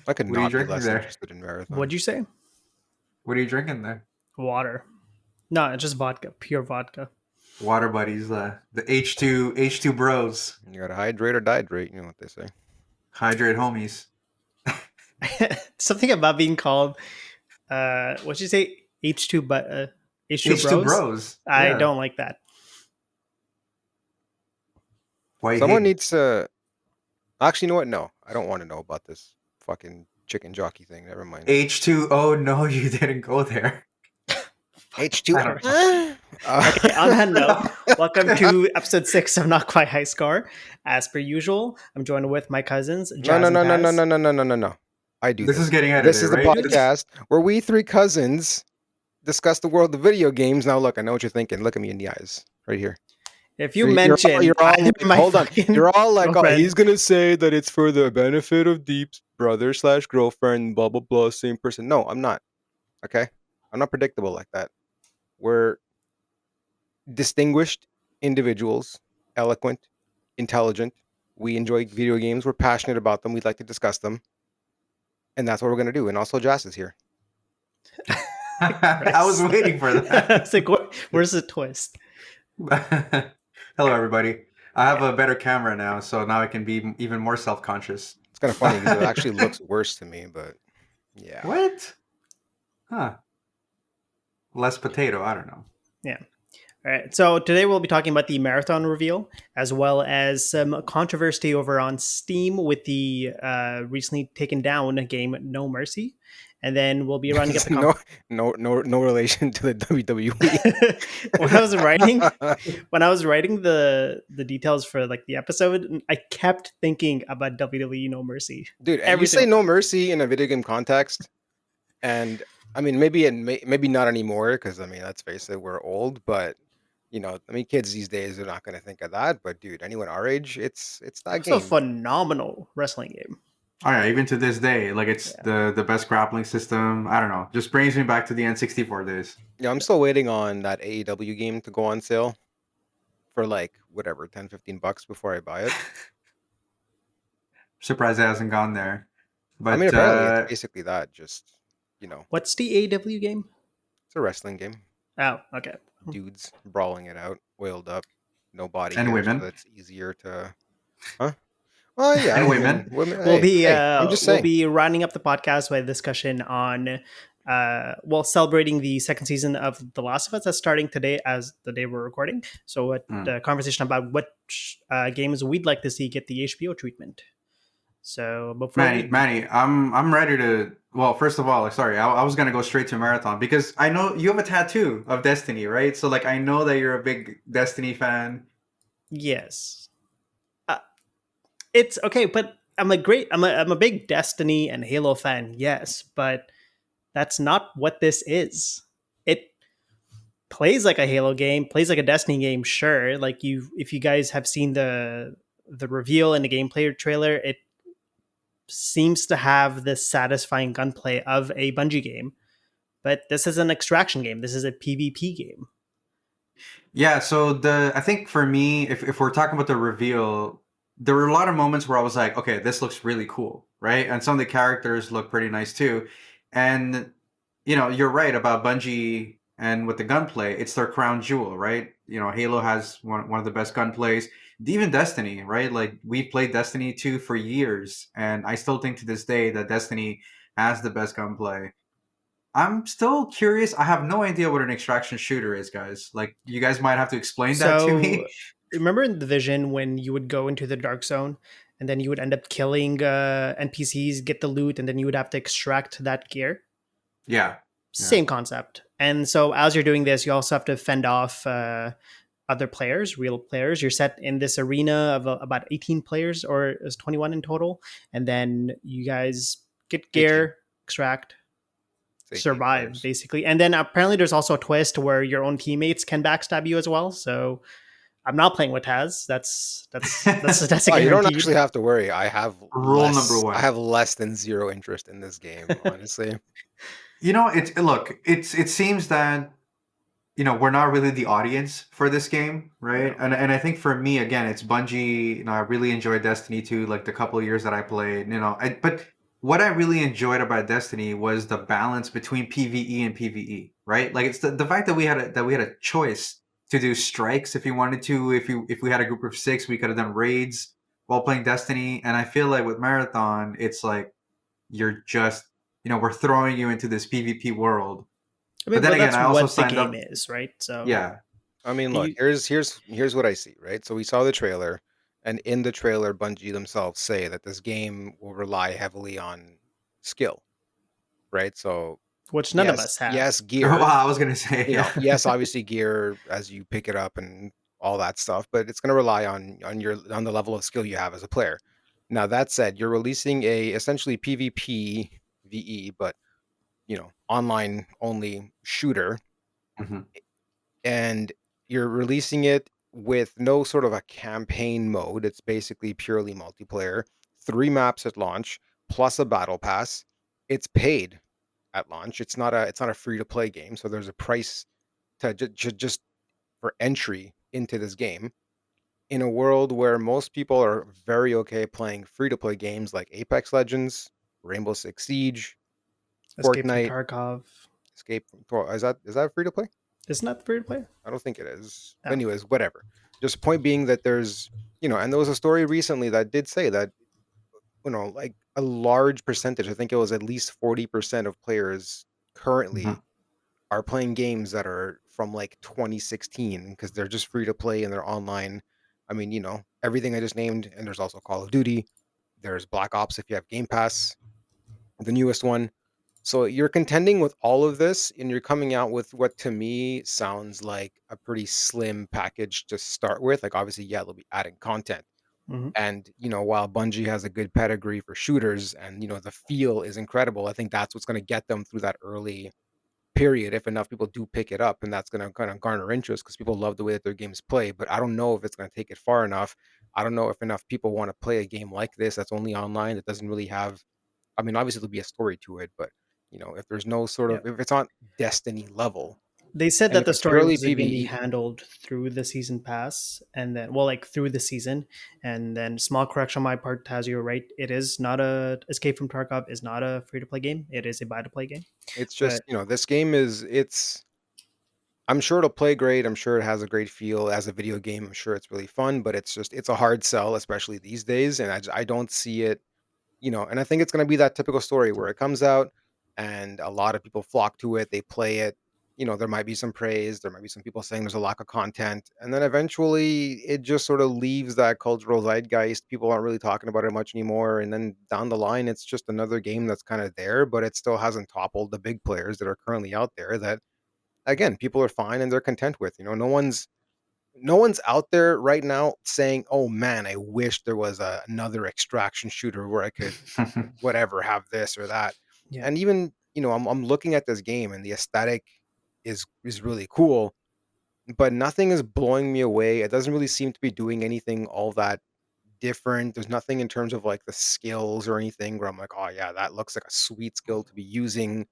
I could What are you not be drinking less there? interested in Marathon. What'd you say? What are you drinking there? Water. No, it's just vodka. Pure vodka. Water buddies, the H2 bros. You gotta hydrate or dihydrate, you know what they say. Hydrate homies. Something about being called what'd you say? H2 H2 H2 bros? bros. I Yeah. don't like that. Why you Someone hate? needs to... Actually, you know what? No, I don't want to know about this fucking chicken jockey thing. Never mind. H2. Oh no, you didn't go there. H2. I don't Okay, on that note, welcome to episode 6 of Not Quite High Score. As per usual, I'm joined with my cousins, Jazz No. and Taz. No. I do This is getting edited, This is the right? podcast where we three cousins discuss the world of video games. Now, look, I know what you're thinking. Look at me in the eyes, right here. If you mention, you're all either like, my hold on. fucking You're all like, oh, girlfriend- he's gonna say that it's for the benefit of Deep's brother/girlfriend, blah blah blah, same person. No, I'm not. Okay, I'm not predictable like that. We're distinguished individuals, eloquent, intelligent. We enjoy video games. We're passionate about them. We'd like to discuss them, and that's what we're gonna do. And also, Jazz is here. I was waiting for that. It's like, where's the twist? Hello, everybody. I have a better camera now, so now I can be even more self-conscious. It's kind of funny because it actually looks worse to me, but yeah. What? Huh. Less potato. I don't know. Yeah. All right. So today we'll be talking about the marathon reveal, as well as some controversy over on Steam with the recently taken down game No Mercy. And then we'll be running up the no relation to the WWE. when I was writing the details for like the episode, I kept thinking about WWE No Mercy. Dude, you say No Mercy in a video game context, and I mean maybe not anymore because I mean let's face it, we're old, but you know, I mean kids these days are not going to think of that. But dude, anyone our age, it's that game. It's a phenomenal wrestling game. Oh yeah, even to this day, like it's the best grappling system. I don't know, just brings me back to the N64 days. Yeah, I'm still waiting on that AEW game to go on sale for like whatever $10-15 before I buy it. Surprised it hasn't gone there. But I mean, apparently it's basically that. Just what's the AEW game? It's a wrestling game. Oh, okay. Dudes brawling it out, oiled up, no body and hair, women. So it's easier to, huh? Well, yeah, and women. We'll be rounding up the podcast with a discussion on, celebrating the second season of The Last of Us that's starting today as the day we're recording. So the conversation about what games we'd like to see get the HBO treatment. So before Manny, I'm ready to. Well, first of all, sorry, I was gonna go straight to Marathon because I know you have a tattoo of Destiny, right? So like I know that you're a big Destiny fan. Yes. It's okay, but I'm a big Destiny and Halo fan, yes, but that's not what this is. It plays like a Halo game, plays like a Destiny game, sure. Like if you guys have seen the reveal and the gameplay trailer, it seems to have this satisfying gunplay of a Bungie game. But this is an extraction game. This is a PvP game. Yeah, so I think for me, if we're talking about the reveal, there were a lot of moments where I was like, okay, this looks really cool, right? And some of the characters look pretty nice too. And, you know, you're right about Bungie and with the gunplay, it's their crown jewel, right? You know, Halo has one of the best gunplays. Even Destiny, right? Like, we've played Destiny 2 for years, and I still think to this day that Destiny has the best gunplay. I'm still curious. I have no idea what an extraction shooter is, guys. Like, you guys might have to explain that to me. Remember in Division when you would go into the dark zone and then you would end up killing NPCs, get the loot, and then you would have to extract that gear? Yeah. Same concept. And so as you're doing this, you also have to fend off other players, real players. You're set in this arena of about 18 players, or is 21 in total. And then you guys get gear, extract, survive, players, basically. And then apparently there's also a twist where your own teammates can backstab you as well. So I'm not playing with Taz. That's a you don't actually have to worry. I have number one. I have less than zero interest in this game, honestly. You know, it seems that, you know, we're not really the audience for this game, right? Yeah. And I think for me, again, it's Bungie. You know, I really enjoyed Destiny 2, like the couple of years that I played. You know, but what I really enjoyed about Destiny was the balance between PvE and PvE, right? Like it's the fact that we had a choice to do strikes if you wanted to. If we had a group of 6, we could have done raids while playing Destiny. And I feel like with Marathon, it's like you're just, we're throwing you into this PvP world. I But mean, then but again, that's I also what the signed game up. is, right? So Yeah. I mean, look, you, here's what I see, right? So we saw the trailer, and in the trailer, Bungie themselves say that this game will rely heavily on skill, right? So which none of yes, us have. yes, Wow, gear, I was gonna say, yeah. yes, obviously gear as you pick it up and all that stuff, but it's going to rely on the level of skill you have as a player. Now that said, you're releasing a essentially PvP VE, but online only shooter, Mhm. and you're releasing it with no sort of a campaign mode. It's basically purely multiplayer. 3 maps at launch plus a battle pass. It's paid at launch. It's not a free to play game, so there's a price to just for entry into this game. In a world where most people are very okay playing free to play games like Apex Legends, Rainbow Six Siege, Escape from Fortnite, Tarkov. Escape from is that free to play? Isn't that the free to play? I don't think it is. Oh, Anyways, whatever. Just point being that there's, and there was a story recently that did say that, like a large percentage, I think it was at least 40% of players Mhm. currently are playing games that are from like 2016 because they're just free to play and they're online. I mean, everything I just named, and there's also Call of Duty. There's Black Ops if you have Game Pass, the newest one. So you're contending with all of this, and you're coming out with what to me sounds like a pretty slim package to start with. Like obviously, yeah, they'll be adding content. hmm And while Bungie has a good pedigree for shooters, and the feel is incredible, I think that's what's going to get them through that early period. If enough people do pick it up, and that's going to kind of garner interest because people love the way that their games play. But I don't know if it's going to take it far enough. I don't know if enough people want to play a game like this that's only online, that doesn't really have. I mean, obviously there'll be a story to it, but if there's no sort yeah. of, if it's not Destiny level, They said and that if the it's story purely was going to be PvE, handled through the season pass, and then, well, like through the season, and then small correction on my part, Taz, you're right. It is not a Escape from Tarkov is not a free to play game. It is a buy to play game. it's just, But this game it's. I'm sure it'll play great. I'm sure it has a great feel as a video game. I'm sure it's really fun, but it's a hard sell, especially these days. And I don't see it, and I think it's going to be that typical story where it comes out and a lot of people flock to it. They play it. There might be some praise. There might be some people saying there's a lack of content. And then eventually it just sort of leaves that cultural zeitgeist. People aren't really talking about it much anymore. And then down the line, it's just another game that's kind of there, but it still hasn't toppled the big players that are currently out there that, again, people are fine and they're content with. No one's out there right now saying, "Oh man, I wish there was another extraction shooter where I could whatever have this or that." yeah, And even I'm looking at this game and the aesthetic is really cool, but nothing is blowing me away. It doesn't really seem to be doing anything all that different. There's nothing in terms of like the skills or anything where I'm like, "Oh yeah, that looks like a sweet skill to be using."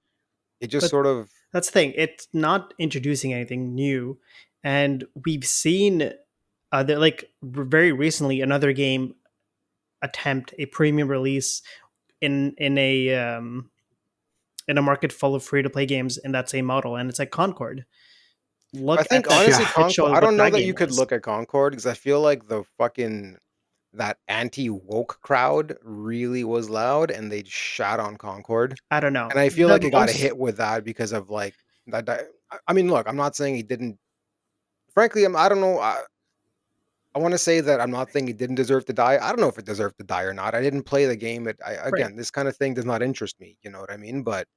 It just but sort of. that's the thing. It's not introducing anything new, and we've seen like very recently another game attempt a premium release in a market full of free to play games in that same model, and it's like Concord. I Look think at that honestly, Yeah. shit Concord. show I what don't know that that game you could was. look at Concord because I feel like the fucking that anti woke crowd really was loud, and they shot on Concord, I don't know. and I feel The like it got a most hit with that because of like that. I mean, look, I'm not saying he didn't. Frankly, I don't know. I want to say that I'm not saying he didn't deserve to die. I don't know if it deserved to die or not. I didn't play the game. right. Again, this kind of thing does not interest me. You know what I mean? But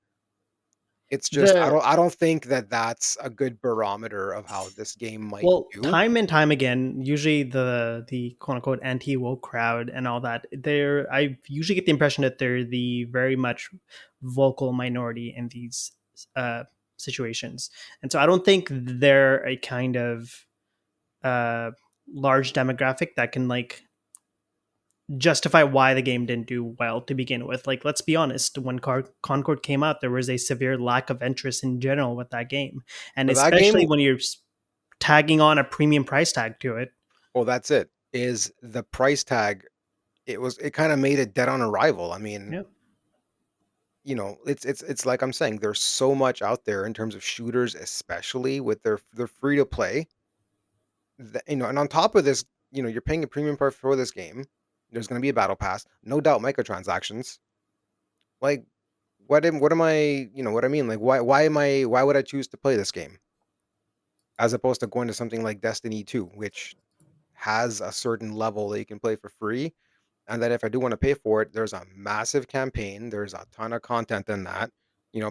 it's just I The don't I don't think that that's a good barometer of how this game might Well, do. time and time again, usually the quote unquote anti woke crowd and all that, I usually get the impression that they're the very much vocal minority in these uh, situations, and so I don't think they're a kind of uh, large demographic that can like justify why the game didn't do well to begin with. Like, let's be honest, when Concord came out, there was a severe lack of interest in general with that game, and But that especially game, when you're tagging on a premium price tag to it. well, that's it. Is the price tag? It kind of made it dead on arrival. I mean, Yeah. it's like I'm saying, there's so much out there in terms of shooters, especially with their free to play. And on top of this, you're paying a premium price for this game. There's going to be a battle pass, no doubt microtransactions. Like, what am I, what I mean? Like, why would I choose to play this game as opposed to going to something like Destiny 2, which has a certain level that you can play for free, and that if I do want to pay for it, there's a massive campaign. There's a ton of content in that.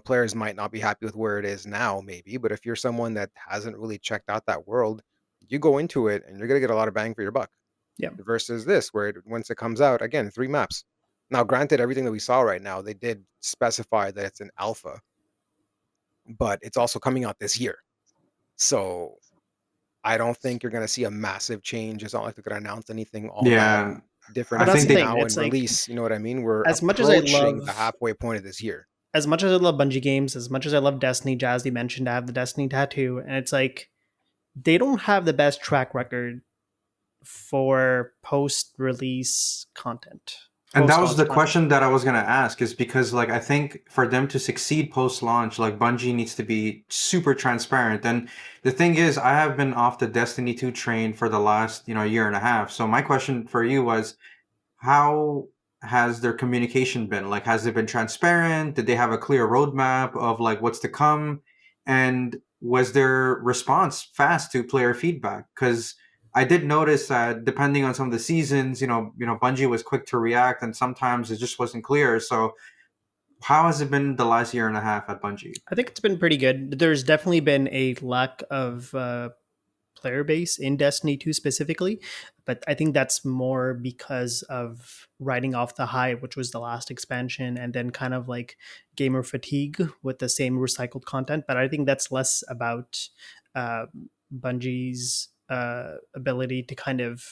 Players might not be happy with where it is now, maybe, but if you're someone that hasn't really checked out that world, you go into it and you're gonna get a lot of bang for your buck. Yeah. Versus this, where once it comes out, again, 3 maps. Now, granted, everything that we saw right now, they did specify that it's an alpha, but it's also coming out this year. So I don't think you're gonna see a massive change. It's not like they're gonna announce anything all that Yeah, different I think between they now it's and like, release. You know what I mean? We're as much as I approaching the love halfway point of this year. as much as I love Bungie games, as much as I love Destiny, Jazzy mentioned I have the Destiny tattoo, and it's like they don't have the best track record for post-release content. And that was Post-launch the content. question that I was gonna ask, is because like I think for them to succeed post-launch, like Bungie needs to be super transparent. And the thing is, I have been off the Destiny 2 train for the last, year and a half. So my question for you was, how has their communication been? Like, has it been transparent? Did they have a clear roadmap of like what's to come? And was their response fast to player feedback? Because I did notice that depending on some of the seasons, Bungie was quick to react, and sometimes it just wasn't clear. So, how has it been the last year and a half at Bungie? I think it's been pretty good. There's definitely been a lack of player base in Destiny 2 specifically, but I think that's more because of riding off the high, which was the last expansion, and then kind of like gamer fatigue with the same recycled content. But I think that's less about uh, Bungie's ability to kind of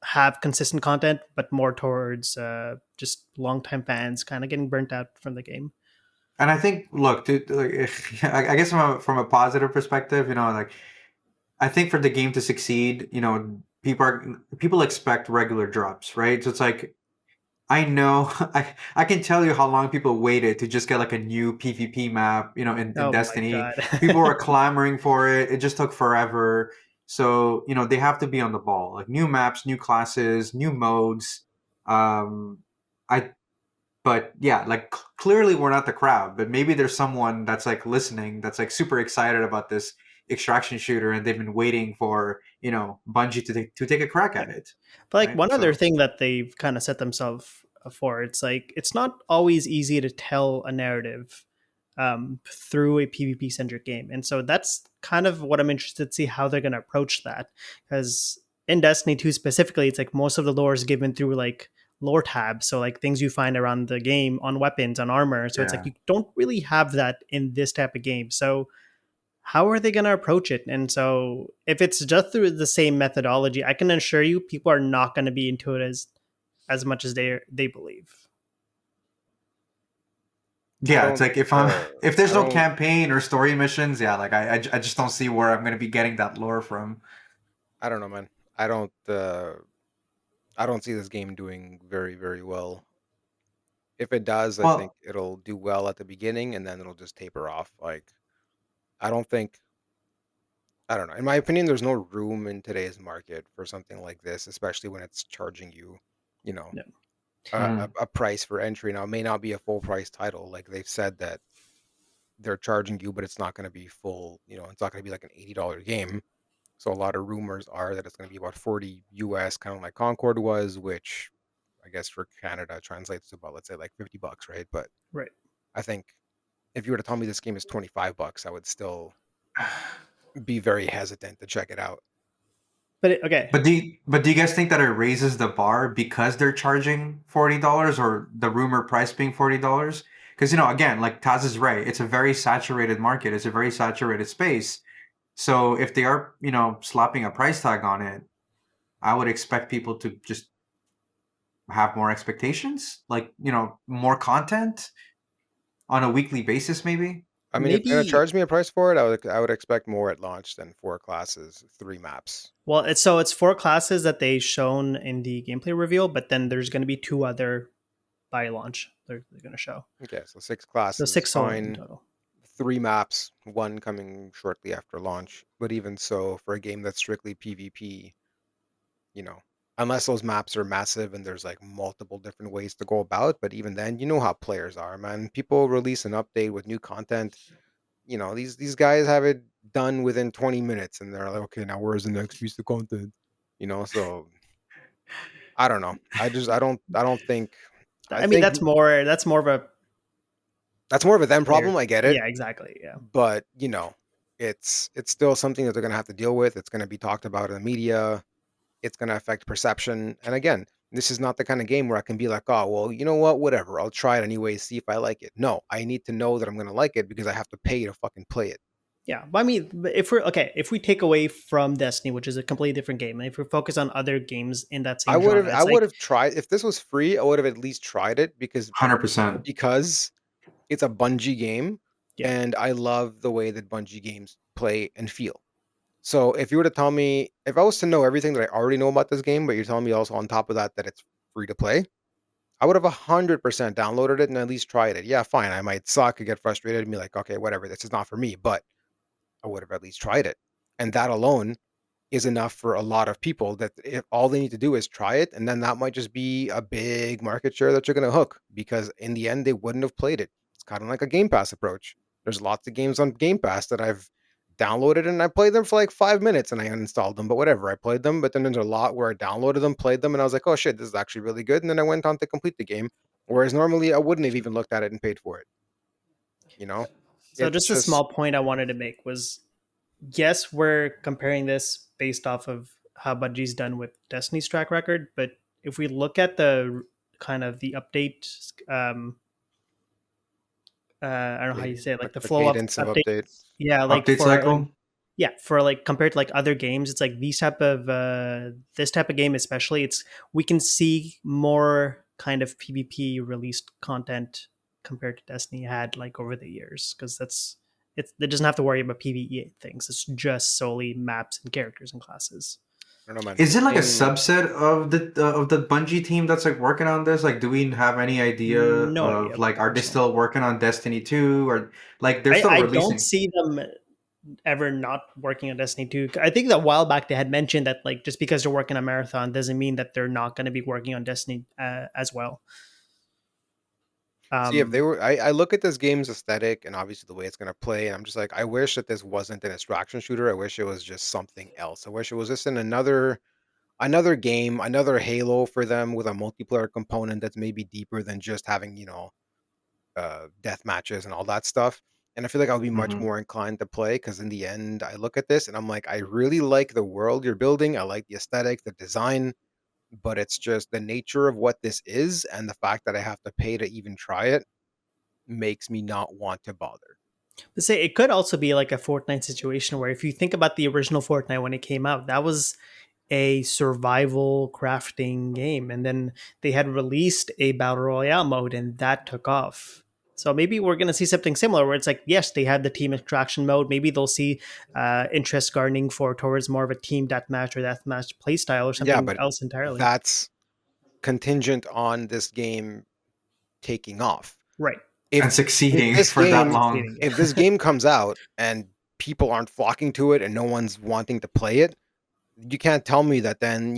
have consistent content, but more towards just longtime fans kind of getting burnt out from the game. And I think, look, like, I guess from a positive perspective, like I think for the game to succeed, people expect regular drops, right? So it's like I know I can tell you how long people waited to just get like a new PvP map, in Oh my Destiny. god. People were clamoring for it. It just took forever. So, they have to be on the ball. Like new maps, new classes, new modes. Um I but yeah, like clearly we're not the crowd, but maybe there's someone that's like listening that's like super excited about this extraction shooter, and they've been waiting for Bungie to take a crack Yeah. at it, But like right? one other So thing that they've kind of set themselves for, it's like it's not always easy to tell a narrative through a PvP centric game, and so that's kind of what I'm interested to see how they're going to approach that. Because in Destiny 2 specifically, it's like most of the lore is given through like lore tabs, so like things you find around the game on weapons, on armor. So it's like yeah. you don't really have that in this type of game. So how are they going to approach it? And so if it's just through the same methodology, I can assure you people are not going to be into it as much as they believe. I Yeah, it's don't. like if if there's I no don't. campaign or story missions, yeah, like I just don't see where I'm gonna be getting that lore from. I don't know, man. I don't. I don't see this game doing very, very well. If it does, I think Well, it'll do well at the beginning, and then it'll just taper off. Like, I don't think. I don't know. In my opinion, there's no room in today's market for something like this, especially when it's charging you, you know, No. mhm. a price for entry. Now, it may not be a full price title. Like they've said that they're charging you, but it's not going to be full. It's not going to be like an $80 game. So a lot of rumors are that it's going to be about 40 US, kind of like Concord was, which I guess for Canada translates to about, let's say, like $50, right? But Right. I think if you were to tell me this game is $25, I would still be very hesitant to check it out. But okay. But do you guys think that it raises the bar because they're charging $40, or the rumor price being $40? Because again, like Taz is right, it's a very saturated market. It's a very saturated space. So if they are, slapping a price tag on it, I would expect people to just have more expectations, like more content on a weekly basis, maybe. I mean, if they're gonna Maybe charge me a price for it, I would expect more at launch than 4 classes, 3 maps. well, it's 4 classes that they shown in the gameplay reveal, but then there's going to be 2 other by launch. They're going to show. Okay, so 6 So classes, 6 solo in fine. total. 3 maps, 1 coming shortly after launch. But even so, for a game that's strictly PvP, you know, unless those maps are massive and there's like multiple different ways to go about, but even then, you know how players are, man. People release an update with new content. You know, these guys have it done within 20 minutes and they're like, okay, now where's the next piece of content? You know, so I don't know. I don't think I I mean, think that's more of a that's more of a them player. problem. I get it. Yeah, exactly. Yeah. But you know, it's still something that they're going to have to deal with. It's going to be talked about in the media. It's going to affect perception. And again, this is not the kind of game where I can be like, oh well, you know what, whatever, I'll try it anyway, see if I like it. No, I need to know that I'm going to like it because I have to pay to fucking play it. Yeah, but I mean, if we take away from Destiny, which is a completely different game, and if we focus on other games in that I same would have genre, I it's would like, have tried if this was free. I would have at least tried it because 100%. it's a Bungie game, yeah, and I love the way that Bungie games play and feel. So if you were to tell me, if I was to know everything that I already know about this game, but you're telling me also on top of that that it's free to play, I would have 100% downloaded it and at least tried it. Yeah, fine. I might suck and get frustrated and be like, okay, whatever, this is not for me, but I would have at least tried it. And that alone is enough for a lot of people that if all they need to do is try it, and then that might just be a big market share that you're going to hook because in the end they wouldn't have played it. It's kind of like a Game Pass approach. There's lots of games on Game Pass that I've downloaded and I played them for like 5 minutes and I uninstalled them, but whatever, I played them. But then there's a lot where I downloaded them, played them, and I was like, oh shit, this is actually really good. And then I went on to complete the game, whereas normally I wouldn't have even looked at it and paid for it. You know, so it's just a just small point I wanted to make was, yes, we're comparing this based off of how Bungie's done with Destiny's track record, but if we look at the kind of the update, I don't know how you say it, like the the flow of cadence of update. update. Yeah, like Update for like cycle. yeah, for like compared to like other games, it's like these type of this type of game especially, it's we can see more kind of PvP released content compared to Destiny had like over the years, because it doesn't have to worry about PvE things. It's just solely maps and characters and classes. I don't know, man. Is it like a In subset of the Bungie team that's like working on this? Like, do we have any idea No of idea, like, are they personally. still working on Destiny 2 or like they're still I don't releasing? see them ever not working on Destiny 2. I think that a while back they had mentioned that like just because they're working on Marathon doesn't mean that they're not going to be working on Destiny as well. See, if they Um, were, I look at this game's aesthetic and obviously the way it's gonna play, and I'm just like, I wish that this wasn't an extraction shooter. I wish it was just something else. I wish it was just in another game, another Halo for them with a multiplayer component that's maybe deeper than just having, death matches and all that stuff. And I feel like I would be much Mhm. more inclined to play because in the end, I look at this and I'm like, I really like the world you're building. I like the aesthetic, the design, but it's just the nature of what this is and the fact that I have to pay to even try it makes me not want to bother. Let's say it could also be like a Fortnite situation where if you think about the original Fortnite when it came out, that was a survival crafting game, and then they had released a battle royale mode, and that took off. So maybe we're going to see something similar where it's like, yes, they had the team extraction mode. Maybe they'll see interest gardening for towards more of a team deathmatch or deathmatch playstyle or Yeah, something but else entirely. that's contingent on this game taking off. Right. If And if succeeding this for that game long. Succeeding, yeah. if this game comes out and people aren't flocking to it and no one's wanting to play it, you can't tell me that then,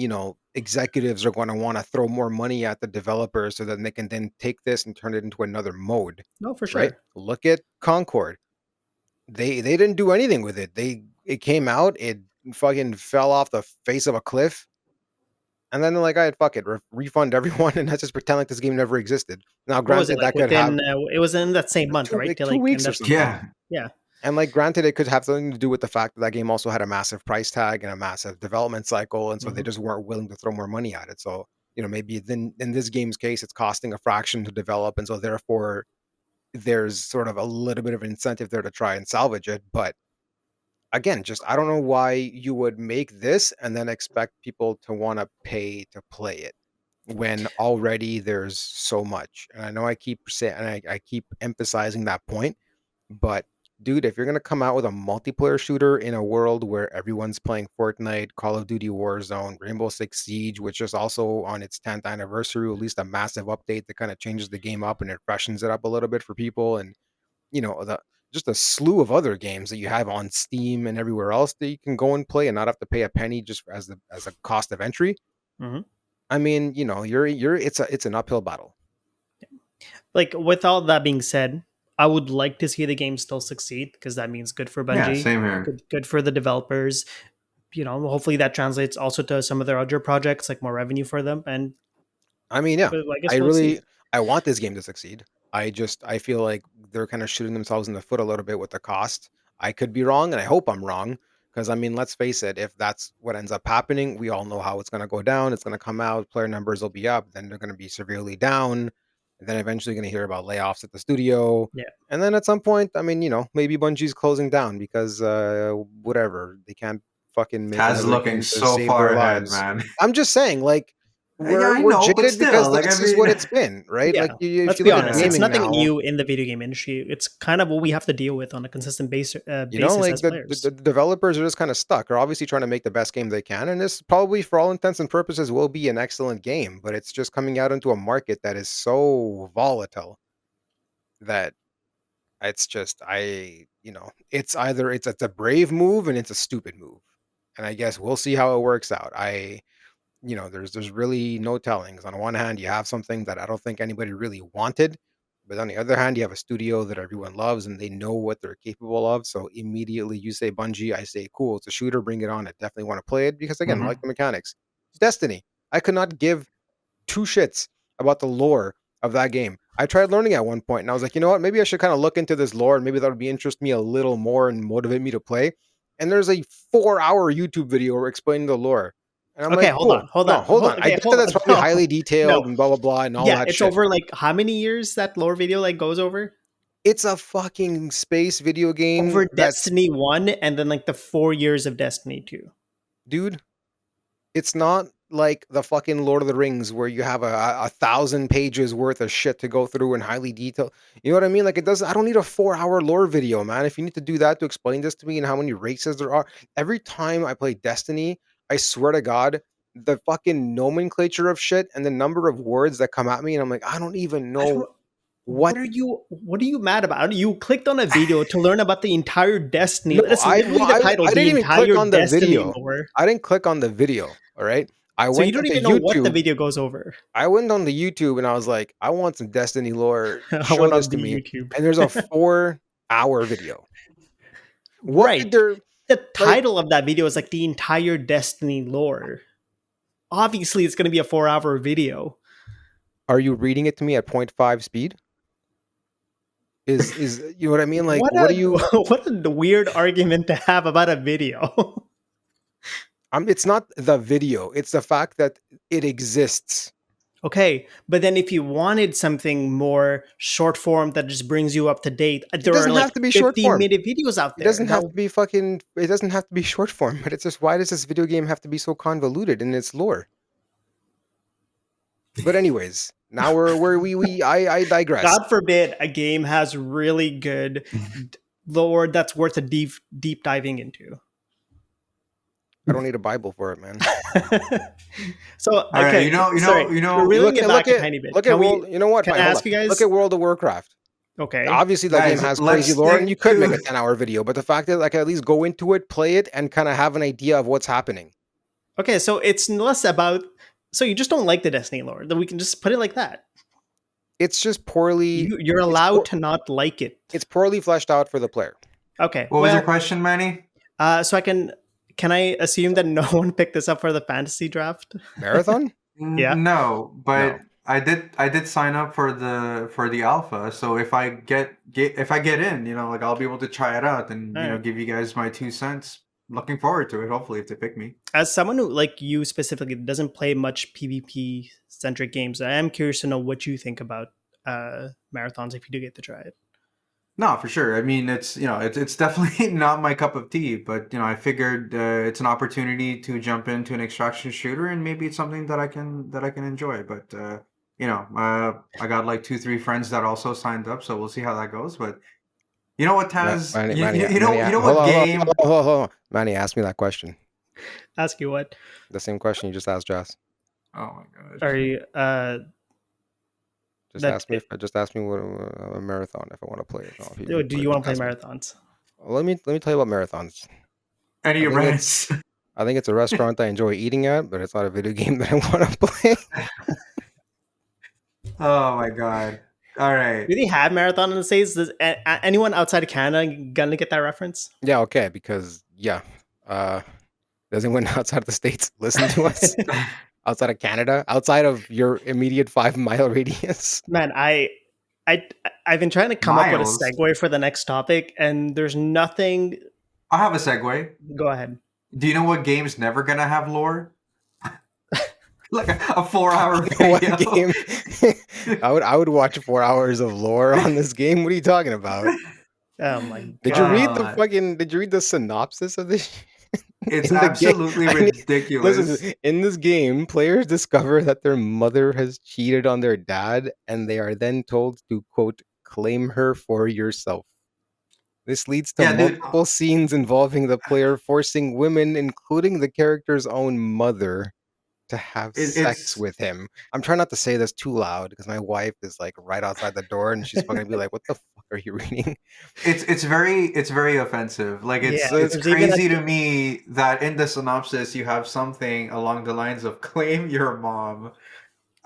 executives are going to want to throw more money at the developers so that they can then take this and turn it into another mode, No, for right? sure. Look at Concord. They didn't do anything with it. It came out, it fucking fell off the face of a cliff, and then they're like, "All right, fuck it, refund everyone, and let's just pretend like this game never existed." Now, What was it granted, like that could have within? It was in that same month, right? To two like end weeks or up, something. Yeah. yeah. And like, granted, it could have something to do with the fact that that game also had a massive price tag and a massive development cycle, and so they Mhm. just weren't willing to throw more money at it. So, maybe then in this game's case, it's costing a fraction to develop, and so therefore there's sort of a little bit of an incentive there to try and salvage it. But again, just I don't know why you would make this and then expect people to want to pay to play it when already there's so much. And I know I keep saying, and I keep emphasizing that point, but dude, if you're gonna come out with a multiplayer shooter in a world where everyone's playing Fortnite, Call of Duty Warzone, Rainbow Six Siege, which is also on its 10th anniversary, released a massive update that kind of changes the game up and it freshens it up a little bit for people, and the just a slew of other games that you have on Steam and everywhere else that you can go and play and not have to pay a penny just as a cost of entry. hmm I mean, it's an uphill battle. Like, with all that being said, I would like to see the game still succeed because that means good for Yeah, Bungie, same here. good for the developers. Hopefully that translates also to some of their other projects, like more revenue for them. And I mean, yeah, I guess I we'll see. really I want this game to succeed. I feel like they're kind of shooting themselves in the foot a little bit with the cost. I could be wrong, and I hope I'm wrong. Because I mean, let's face it, if that's what ends up happening, we all know how it's going to go down. It's going to come out, player numbers will be up, then they're going to be severely down, and then eventually going to hear about layoffs at the studio. Yeah. And then at some point, I mean, maybe Bungie's closing down because whatever, they can't fucking make Taz another looking game to so save far their ahead, lives. man. I'm just saying, like, Yeah, I we're know, but jaded because still, like, this I is what mean, it's been, right? Yeah. Like, if Let's you be look at honest. It's gaming nothing now, new in the video game industry. It's kind of what we have to deal with on a consistent basis like as the players. developers are just kind of stuck. Are obviously trying to make the best game they can, and this probably, for all intents and purposes, will be an excellent game. But it's just coming out into a market that is so volatile that it's just it's either it's a brave move and it's a stupid move, and I guess we'll see how it works out. There's really no telling. 'Cause on one hand, you have something that I don't think anybody really wanted, but on the other hand, you have a studio that everyone loves and they know what they're capable of. So immediately you say Bungie, I say cool, it's a shooter, bring it on. I definitely want to play it because again, I like mhm. the mechanics. Destiny, I could not give two shits about the lore of that game. I tried learning at one point and I was like, you know what? Maybe I should kind of look into this lore and maybe that would be interest me a little more and motivate me to play. And there's a 4-hour YouTube video explaining the lore. And I'm Okay, like, hold cool. on, hold No, on, hold on. I okay, get that hold that's on. probably No, highly detailed no. and blah blah blah and all Yeah, that it's shit. over like how many years that lore video like goes over? It's a fucking space video game Over that's, Destiny 1 and then like the 4 years of Destiny 2. dude, it's not like the fucking Lord of the Rings where you have a 1,000 pages worth of shit to go through and highly detailed. You know what I mean? Like it doesn't. I don't need a 4-hour lore video, man. If you need to do that to explain this to me and how many races there are, every time I play Destiny, I swear to God, the fucking nomenclature of shit and the number of words that come at me, and I'm like, I don't even I know don't, what. what are you mad about? You clicked on a video to learn about the entire Destiny. No, That's literally the title, I the didn't even click entire on the Destiny video. lore. I didn't click on the video. All right. I So you went don't into even know what the YouTube. video goes over. I went on the YouTube and I was like, I want some Destiny lore. I Show went this on to the me. YouTube. And there's a 4-hour video. What could Right. there The like? title of that video is like the entire Destiny lore. Obviously, it's going to be a 4-hour video. Are you reading it to me at 0.5 speed? Is you know what I mean? Like, What what a do you? what a weird argument to have about a video. It's not the video. It's the fact that it exists. Okay, but then if you wanted something more short form that just brings you up to date, It there are doesn't like have to be short form. 15-minute videos out It there. doesn't have to be fucking. It doesn't have to be short form. But it's just, why does this video game have to be so convoluted in its lore? But anyways, now I digress. God forbid a game has really good lore that's worth a deep diving into. I don't need a Bible for it, man. So All right, okay, sorry, we're reeling it back a tiny bit. Look at World. You know what? Can Fine, I hold ask on. you guys? Look at World of Warcraft. Okay. Obviously, that game Guys, has let's crazy lore, and stick you could to- make a 10-hour video. But the fact is, I can at least go into it, play it, and kind of have an idea of what's happening. Okay, so it's less about. So you just don't like the Destiny lore. Then we can just put it like that. It's just poorly. You're allowed to not like it. It's poorly fleshed out for the player. Okay. What was your question, Manny? So can I assume that no one picked this up for the fantasy draft? Marathon? Yeah. No, but No. I did sign up for the alpha. So if I get in, like I'll be able to try it out and Alright. give you guys my 2 cents. Looking forward to it. Hopefully, if they pick me. As someone who, like you specifically, doesn't play much PvP centric games, I am curious to know what you think about marathons if you do get to try it. No, for sure. I mean, it's definitely not my cup of tea, but I figured it's an opportunity to jump into an extraction shooter, and maybe it's something that I can enjoy. But I got like 2-3 friends that also signed up, so we'll see how that goes. But You know what, Taz? Manny, You, Manny, you, you Manny, know you know hold what on, hold on, game? hold on, hold on. Manny, ask me that question. Ask you what? The same question you just asked Jess. Oh my god. Are you that Just ask me what a marathon if I want to play it. If you do you want to play ask me. marathons? Well, let me tell you about marathons. Any I think rants? I think it's a restaurant I enjoy eating at, but it's not a video game that I want to play. Oh my god. All right. Do they have marathon in the States? Does anyone outside of Canada gonna get that reference? Yeah, okay, because does anyone outside of the States listen to us? Outside of Canada? Outside of your immediate 5 mile radius? Man, I I've been trying to come up with a Miles. segue for the next topic, and there's nothing. I'll have a segue. Go ahead. Do you know what game's never gonna have lore? Like a 4-hour What video. game? I would watch 4 hours of lore on this game. What are you talking about? Oh my god! Did you read the synopsis of this? It's In the game, absolutely I need- ridiculous. Listen, in this game, players discover that their mother has cheated on their dad, and they are then told to, quote, claim her for yourself. This leads to Yeah, dude. multiple scenes involving the player forcing women, including the character's own mother, to have sex It's with him. I'm trying not to say this too loud because my wife is like right outside the door and she's fucking gonna be like, "What the fuck are you reading?" it's very offensive. Like it's Yeah, it's there's even crazy to me that in the synopsis you have something along the lines of claim your mom.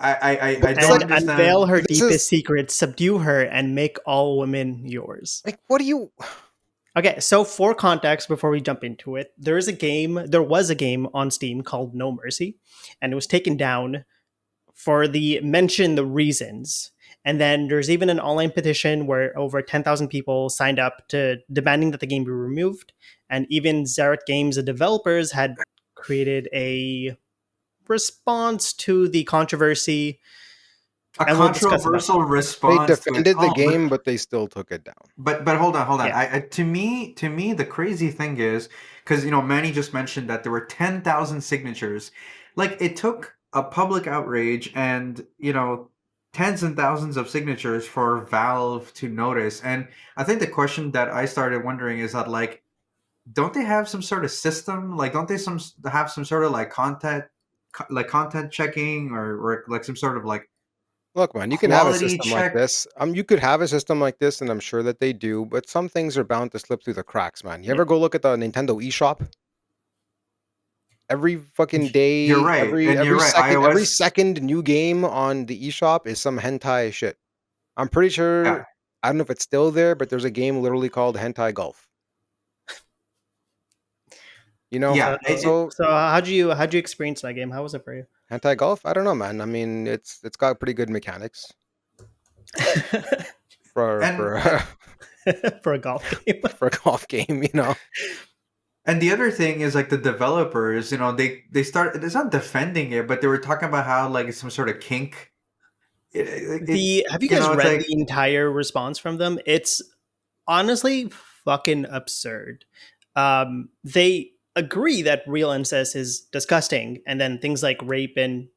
I It's don't like, and understand. unveil her This deepest is- secrets, subdue her, and make all women yours. Like, what do you? Okay, so for context, before we jump into it, there was a game on Steam called No Mercy, and it was taken down for the reasons. And then there's even an online petition where over 10,000 people signed up to demanding that the game be removed. And even Zerat Games, the developers, had created a response to the controversy. A And we'll discuss about controversial They response to it. defended the Oh, game, but they still took it down. but hold on. Yeah. To me, the crazy thing is because Manny just mentioned that there were 10,000 signatures. Like it took a public outrage and tens and thousands of signatures for Valve to notice. And I think the question that I started wondering is that like, don't they have some sort of system? Like, don't they have some sort of like content checking or like some sort of like Look, man, you can have a quality system like check? this. You could have a system like this, and I'm sure that they do, but some things are bound to slip through the cracks, man. You ever go look at the Nintendo eShop? Every fucking day, You're right, and you're right. every iOS, second new game on the eShop is some hentai shit. I'm pretty sure. yeah, I don't know if it's still there, but there's a game literally called Hentai Golf. You know, yeah. So how'd you experience that game? How was it for you? Hentai Golf. I don't know, man. I mean, it's got pretty good mechanics for And For a golf game. for a golf game. You know, and the other thing is like the developers, they start. It's not defending it, but they were talking about how like it's some sort of kink. Have you guys it's read like, the entire response from them? It's honestly fucking absurd. They agree that real incest is disgusting, and then things like rape and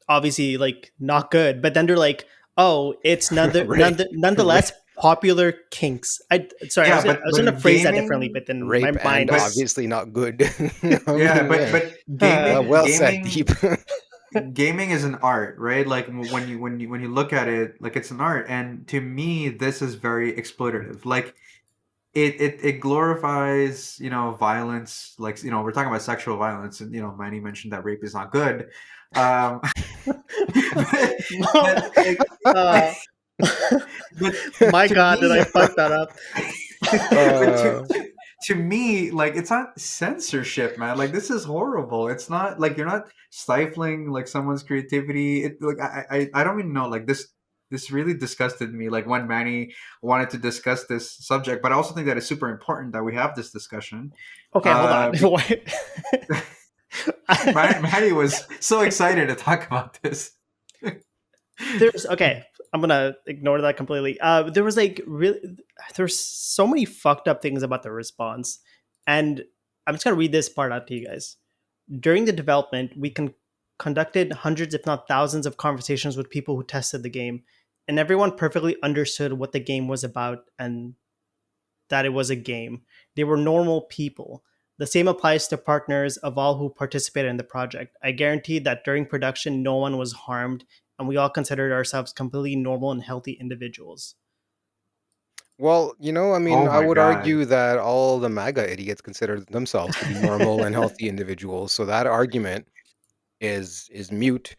obviously like not good. But then they're like, oh, it's nonetheless popular kinks. I was going to phrase that differently, but then rape my mind and was obviously not good. yeah, but well said, Deep. gaming is an art, right? Like when you look at it, like it's an art, and to me, this is very exploitative. Like it glorifies violence. Like we're talking about sexual violence, and Manny mentioned that rape is not good. But, my God, did I fuck that up? To me, like it's not censorship, man. Like this is horrible. It's not like you're not stifling like someone's creativity. Like I don't even know. Like this really disgusted me. Like when Manny wanted to discuss this subject, but I also think that it's super important that we have this discussion. Okay, hold on. Manny was so excited to talk about this. I'm gonna ignore that completely. There's so many fucked up things about the response, and I'm just gonna read this part out to you guys. During the development, we conducted hundreds, if not thousands, of conversations with people who tested the game, and everyone perfectly understood what the game was about and that it was a game. They were normal people. The same applies to partners of all who participated in the project. I guarantee that during production, no one was harmed, and we all considered ourselves completely normal and healthy individuals. Well, I mean, Oh I my would god. argue that all the MAGA idiots consider themselves to be normal and healthy individuals. So that argument is mute.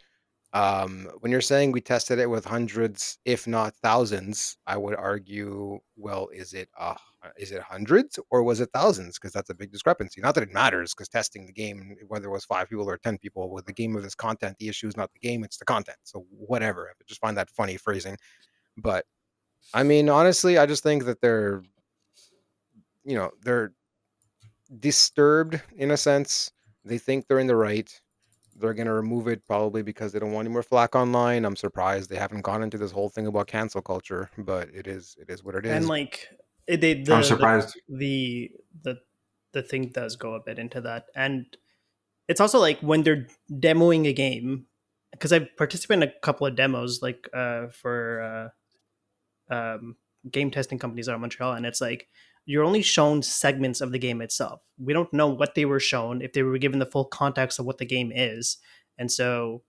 When you're saying we tested it with hundreds, if not thousands, I would argue, well, is it hundreds or was it thousands? Because that's a big discrepancy. Not that it matters, because testing the game, whether it was 5 people or 10 people, with the game of this content, the issue is not the game, it's the content. So whatever. I just find that funny phrasing. But I mean, honestly, I just think that they're disturbed in a sense. They think they're in the right. They're gonna remove it probably because they don't want any more flack online. I'm surprised they haven't gone into this whole thing about cancel culture, but it is what it And is. like they I'm surprised. the the thing does go a bit into that, and it's also like when they're demoing a game, because I've participated in a couple of demos, like for game testing companies out of Montreal, and it's like you're only shown segments of the game itself. We don't know what they were shown, if they were given the full context of what the game is, and so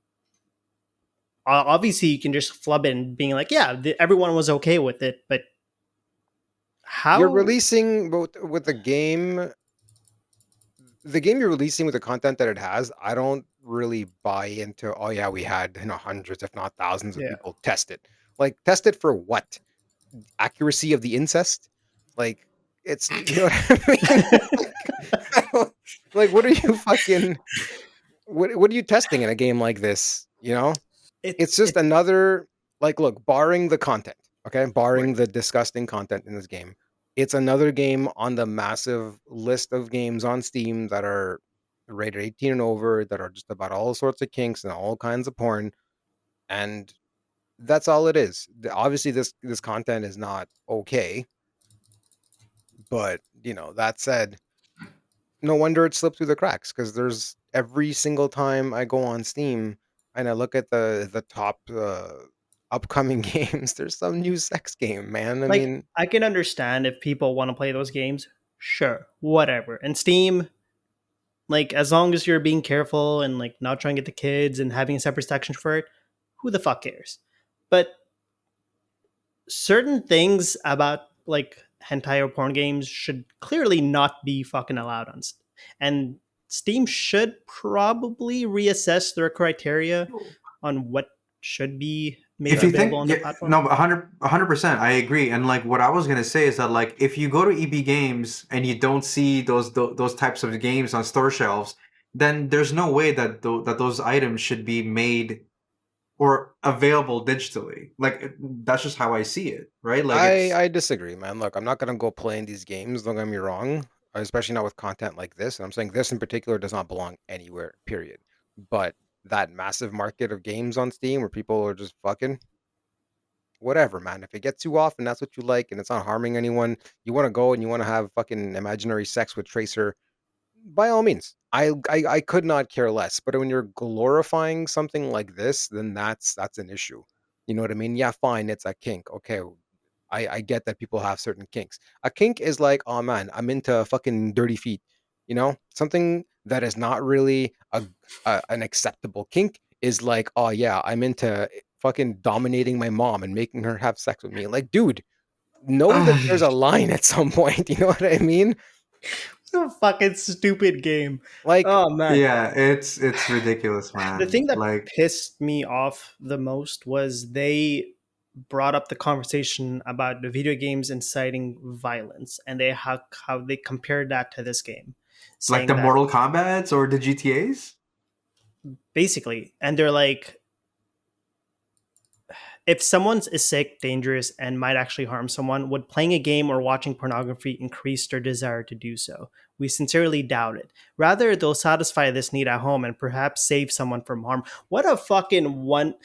obviously you can just flub it and being like, yeah, everyone was okay with it, but You're how? releasing with the game you're releasing with the content that it has. I don't really buy into. Oh yeah, we had hundreds, if not thousands, of Yeah. people test it. Like test it for what? Accuracy of the incest? Like it's you know what I mean? I don't- like what are you fucking what are you testing in a game like this? It's just It another, like, look, barring the content, okay? right. Barring the disgusting content in this game, it's another game on the massive list of games on Steam that are rated 18 and over, that are just about all sorts of kinks and all kinds of porn, and that's all it is. Obviously, this content is not okay, but that said, no wonder it slipped through the cracks, because there's every single time I go on Steam and I look at the top upcoming games, there's some new sex game, man. I Like mean, I can understand if people want to play those games, sure, whatever. And Steam, like as long as you're being careful and like not trying to get the kids and having a separate section for it, who the fuck cares? But certain things about like hentai or porn games should clearly not be fucking allowed on and Steam should probably reassess their criteria on what should be made If you available think, on the yeah, platform. no, 100%, I agree. And like what I was gonna say is that like if you go to EB Games and you don't see those types of games on store shelves, then there's no way that that those items should be made or available digitally. Like that's just how I see it, right? Like I it's I disagree, man. Look, I'm not gonna go playing these games. Don't get me wrong, especially not with content like this. And I'm saying this in particular does not belong anywhere. Period. But that massive market of games on Steam where people are just fucking whatever, man. If it gets you off and that's what you like and it's not harming anyone, you want to go and you want to have fucking imaginary sex with Tracer, by all means. I could not care less. But when you're glorifying something like this, then that's an issue. You know what I mean? Yeah, fine, it's a kink. Okay, I get that people have certain kinks. A kink is like, oh man, I'm into fucking dirty feet. Something that is not really an acceptable kink is like, oh yeah, I'm into fucking dominating my mom and making her have sex with me. Like, dude, know that there's a line at some point. You know what I mean? So fucking stupid game. Like, Oh man. yeah, it's ridiculous, The man. thing that Like pissed me off the most was they brought up the conversation about the video games inciting violence and how they compared that to this game, saying the that Mortal Kombats or the GTAs. basically, and they're like, if someone's is sick, dangerous, and might actually harm someone, would playing a game or watching pornography increase their desire to do so? We sincerely doubt it. Rather, they'll satisfy this need at home and perhaps save someone from harm. What a fucking one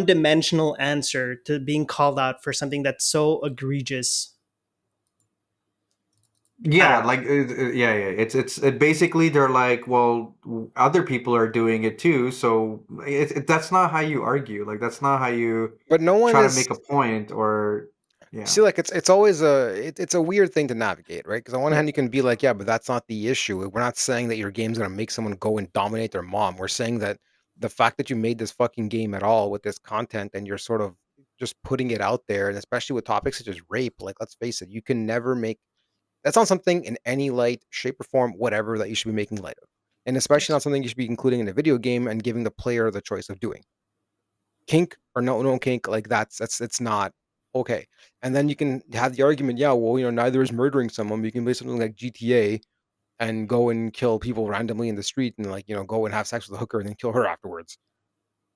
dimensional answer to being called out for something that's so egregious. Yeah, don't know. like it basically they're like, well, other people are doing it too, so that's not how you argue. Like that's not how you But no one try to is. make a point or yeah. See, like it's always it's a weird thing to navigate, right? Because on one Yeah, hand, you can be like, yeah, but that's not the issue. We're not saying that your game's gonna make someone go and dominate their mom. We're saying that the fact that you made this fucking game at all with this content and you're sort of just putting it out there, and especially with topics such as rape, like let's face it, you can never make that's not something in any light, shape, or form, whatever that you should be making light of, and especially yes, not something you should be including in a video game and giving the player the choice of doing kink or no kink, like that's it's not okay. And then you can have the argument, yeah, well, neither is murdering someone. You can play something like GTA and go and kill people randomly in the street and like, go and have sex with a hooker and then kill her afterwards.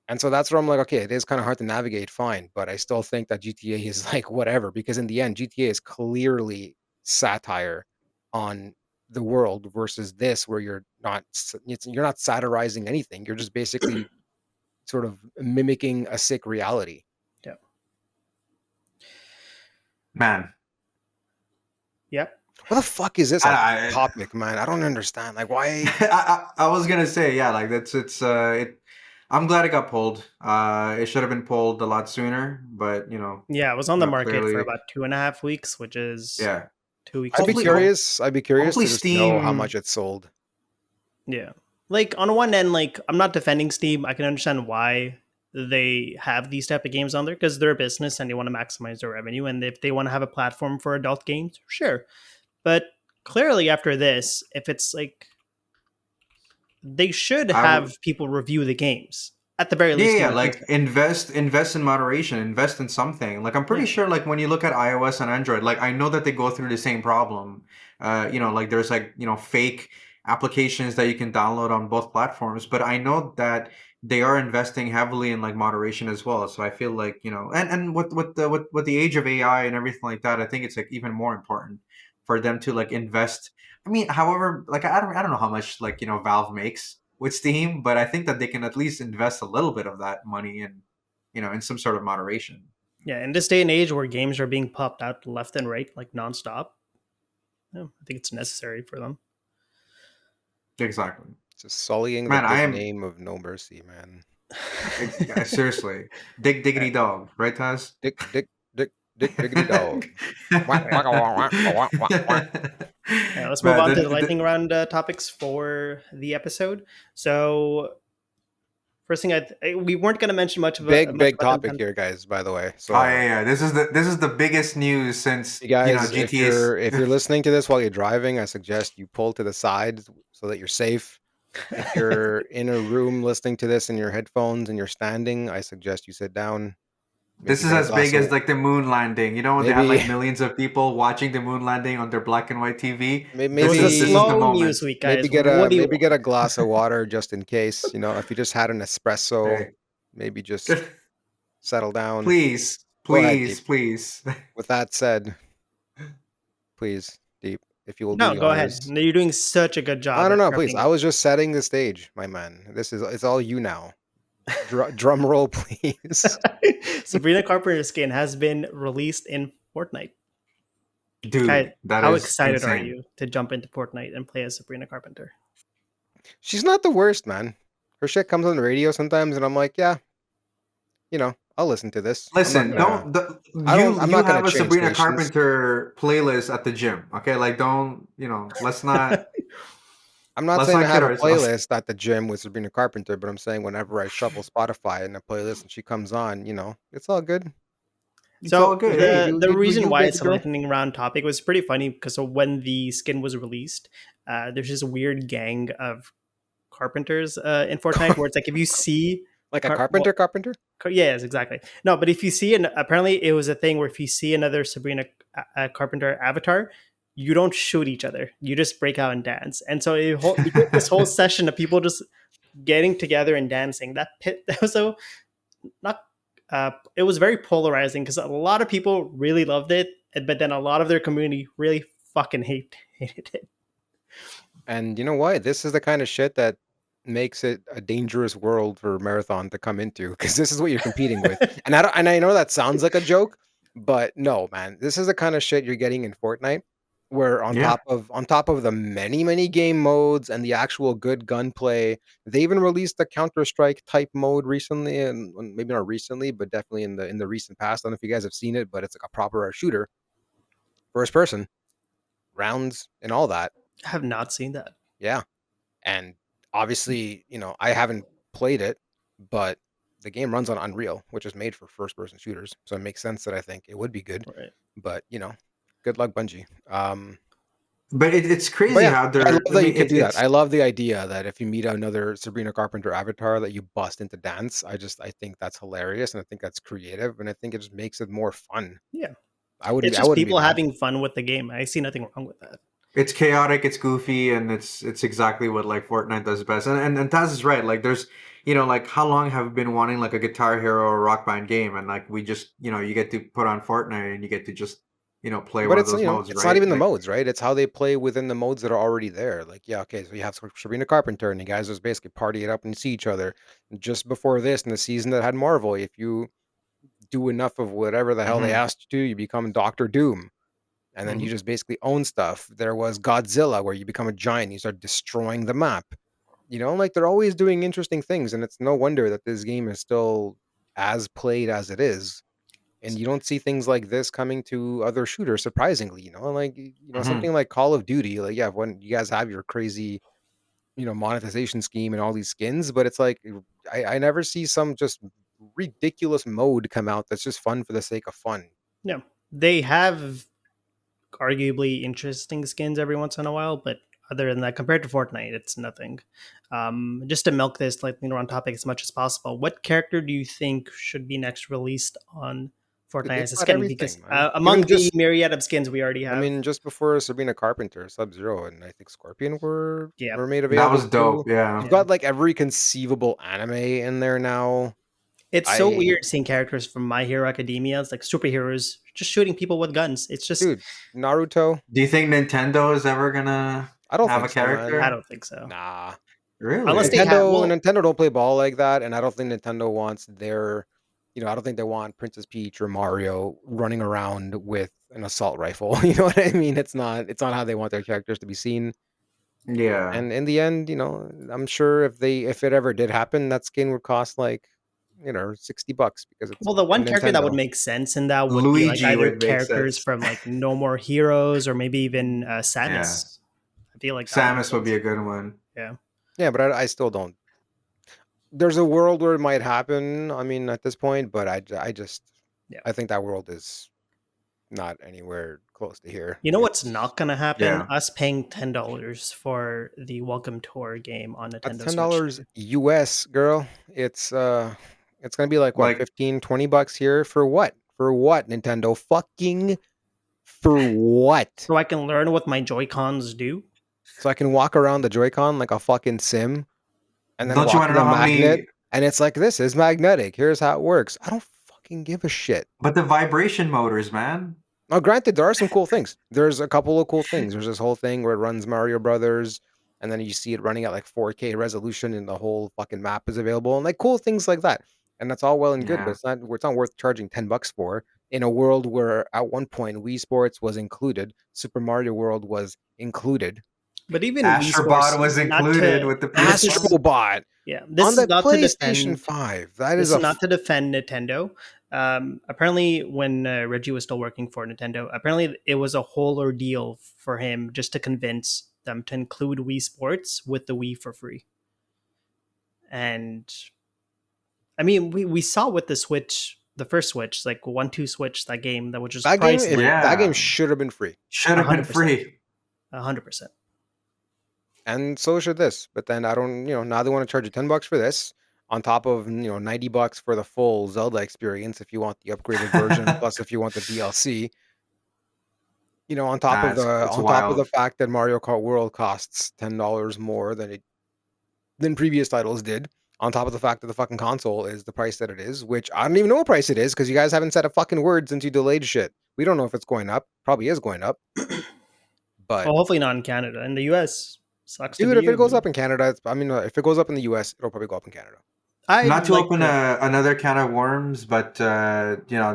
And so that's where I'm like, okay, it is kind of hard to navigate, fine, but I still think that GTA is like whatever because in the end, GTA is clearly satire on the world versus this, where you're not satirizing anything. You're just basically sort of mimicking a sick reality. yeah, Man, yep. What the fuck is this I, on I topic, man? I don't understand. Like, why? I was gonna say, yeah, like that's it's it. I'm glad it got pulled. It should have been pulled a lot sooner, but Yeah, it was on the market for clearly, about 2.5 weeks, which is yeah. 2 weeks I'd be ago. Hopefully, hope, curious. I'd be curious hopefully to just know how Steam. much it sold. Yeah. Like on one end, like I'm not defending Steam. I can understand why they have these type of games on there because they're a business and they want to maximize their revenue. And if they want to have a platform for adult games, sure. But clearly after this, if it's like they should I would. have people review the games. At the very Yeah, least, yeah, you would think like so. invest in moderation, invest in something. Like I'm pretty Yeah. sure like when you look at iOS and Android, like I know that they go through the same problem. Like there's like, fake applications that you can download on both platforms, but I know that they are investing heavily in like moderation as well. So I feel like, and with the age of AI and everything like that, I think it's like even more important for them to like invest. I mean, however, like I don't know how much like, Valve makes with Steam, but I think that they can at least invest a little bit of that money in, in some sort of moderation. Yeah. In this day and age where games are being popped out left and right, like nonstop, yeah, I think it's necessary for them. Exactly. Just sullying the Man, I good am name of No Mercy, man. seriously diggity dog, right, Taz? Dick, dick, dick, dick, diggity dog. Wah, All right. wah, wah, wah, wah, wah, wah. All right, let's move Man, on to the lightning round topics for the episode. So, first thing, we weren't going to mention Big, much big about topic them. here, guys. By the way, oh so yeah. This is the biggest news since you guys, if GTA's. you're listening to this while you're driving, I suggest you pull to the side so that you're safe. If you're in a room listening to this in your headphones and you're standing, I suggest you sit down. This Maybe is get a as glass big as of like the moon landing. They had maybe like millions of people watching the moon landing on their black and white TV. It was a This is the maybe slow news moment. week, maybe guys. get a What do you maybe get want? a glass of water just in case. If you just had an espresso, Hey. maybe just settle down. Please, Go ahead, Deep. please, please. With that said, please, Deep, if you will do No, the go ahead. honors. No, you're doing such a good I job don't at know, please. prepping. I was just setting the stage, my man. It's all you now. Drum roll, please. Sabrina Carpenter's skin has been released in Fortnite. Guys, Dude, that how is excited are insane. you to jump into Fortnite and play as Sabrina Carpenter? She's not the worst, man. Her shit comes on the radio sometimes, and I'm like, yeah, I'll listen to this. I'm not Listen, gonna. don't the, I don't. you I'm you not gonna have a change Sabrina stations. Carpenter playlist at the gym, okay? Like don't, let's not I'm not let's saying I not kid have a ourselves. playlist at the gym with Sabrina Carpenter, but I'm saying whenever I shuffle Spotify in a playlist and she comes on, it's all good. It's all So good. You Hey, the you the you do reason you, why baby it's a girl. lightning round topic was pretty funny because when the skin was released, there's this weird gang of carpenters in Fortnite where it's like if you see Like a well, carpenter. yes, exactly. No, but if you see an apparently it was a thing where if you see another Sabrina Carpenter avatar, you don't shoot each other. You just break out and dance. And so you get this whole session of people just getting together and dancing. That was so not. It was very polarizing because a lot of people really loved it, but then a lot of their community really fucking hated it. And you know what? This is the kind of shit that makes it a dangerous world for Marathon to come into because this is what you're competing with. And I know that sounds like a joke, but no, man. This is the kind of shit you're getting in Fortnite where on Yeah. top of the many game modes and the actual good gunplay, they even released a Counter-Strike type mode recently, and maybe not recently, but definitely in the recent past. I don't know if you guys have seen it, but it's like a proper shooter, first person, rounds and all that. I have not seen that. Yeah. And obviously, I haven't played it, but the game runs on Unreal, which is made for first person shooters. So it makes sense that I think it would be good. Right. But, good luck, Bungie. But it's But crazy yeah, how I they're. love I that you mean, can do that. it's I love the idea that if you meet another Sabrina Carpenter avatar that you bust into dance. I think that's hilarious, and I think that's creative, and I think it just makes it more fun. Yeah. I It's just wouldn't be people mad. having fun with the game. I see nothing wrong with that. it's chaotic, it's goofy, and it's exactly what like Fortnite does best. And Taz is right. Like there's like how long have we been wanting like a Guitar Hero or Rock Band game, and like we just you get to put on Fortnite and you get to just play But one of those modes, it's not right? even the Like modes, right? It's how they play within the modes that are already there. Like, yeah, okay, so you have Sabrina Carpenter, and you guys just basically party it up and see each other. Just before this, in the season that had Marvel, if you do enough of whatever the hell they mhm, asked you to, you become Doctor Doom, and then you Mhm. just basically own stuff. There was Godzilla, where you become a giant, and you start destroying the map. Like they're always doing interesting things, and it's no wonder that this game is still as played as it is. And you don't see things like this coming to other shooters, surprisingly. Like mhm. something like Call of Duty. Like, yeah, when you guys have your crazy, monetization scheme and all these skins, but it's like I never see some just ridiculous mode come out that's just fun for the sake of fun. Yeah. They have arguably interesting skins every once in a while, but other than that, compared to Fortnite, it's nothing. Just to milk this, like on topic as much as possible, what character do you think should be next released on Dude, Fortnite they've as a got skin? Because everything, man. among Even the just myriad of skins we already I have, mean, just before Sabrina Carpenter, Sub-Zero, and I think Scorpion yeah, were made That available was too. dope. Yeah. You've yeah. got like every conceivable anime in there now. It's so I weird seeing characters from My Hero Academia, it's like superheroes, just shooting people with guns. It's just, Dude, Naruto. Do you think Nintendo is ever gonna I don't have think a so, I man. character? don't think so. Nah. Unless Really? they have, well, Nintendo don't play ball like that, and I don't think Nintendo wants their, I don't think they want Princess Peach or Mario running around with an assault rifle. You know what I mean? It's not how they want their characters to be seen. Yeah. And in the end, I'm sure if it ever did happen, that skin would cost like, $60 because it's well, the one fucking character that would Nintendo. make sense in that would be like Luigi either would make characters sense. from like No More Heroes or maybe even Yeah. Samus. I feel like that would make Samus would sense. be a good one. Yeah. Yeah, but I still don't. There's a world where it might happen. I mean, at this point, but Yeah. I think that world is not anywhere close to here. You know what's not going to happen? Yeah. Us paying $10 for the Welcome Tour game on That's Nintendo Switch. $10 US, girl. It's gonna be like what, Like 15, $20 here for what? For what, Nintendo? Fucking for what? So I can learn what my Joy-Cons do. So I can walk around the Joy-Con like a fucking sim and then don't you walk want to to the know how magnet many and it's like, this is magnetic. Here's how it works. I don't fucking give a shit. but the vibration motors, man. Now, granted, there are some cool things. There's a couple of cool things. There's this whole thing where it runs Mario Brothers, and then you see it running at like 4K resolution, and the whole fucking map is available, and like cool things like that. And that's all well and good, but Yeah. it's not worth charging $10 for in a world where at one point Wii Sports was included, Super Mario World was included, But even Wii Sports, Astrobot was not included to with the this is PS1. Astrobot yeah, on this is the not to PlayStation defend 5. That this is is not to defend Nintendo. Apparently, when Reggie was still working for Nintendo, apparently it was a whole ordeal for him just to convince them to include Wii Sports with the Wii for free. And I mean, we saw with the Switch, the first Switch, like 1-2 Switch, that game that was just priced like that game Yeah. should have been free. Should have been 100%, free. 100%. And so should this. But then I don't, now they want to charge you $10 for this on top of, $90 for the full Zelda experience if you want the upgraded version, plus if you want the DLC. On top of It's the wild. fact that Mario Kart World costs $10 more than previous titles did. On top of the fact that the fucking console is the price that it is, which I don't even know what price it is because you guys haven't said a fucking word since you delayed shit. We don't know if it's going up. Probably is going up. But Well, hopefully not in Canada. In the US, sucks to dude, be if it you. goes up in Canada, if it goes up in the US, it'll probably go up in Canada. Not I'd to like open to. another can of worms, but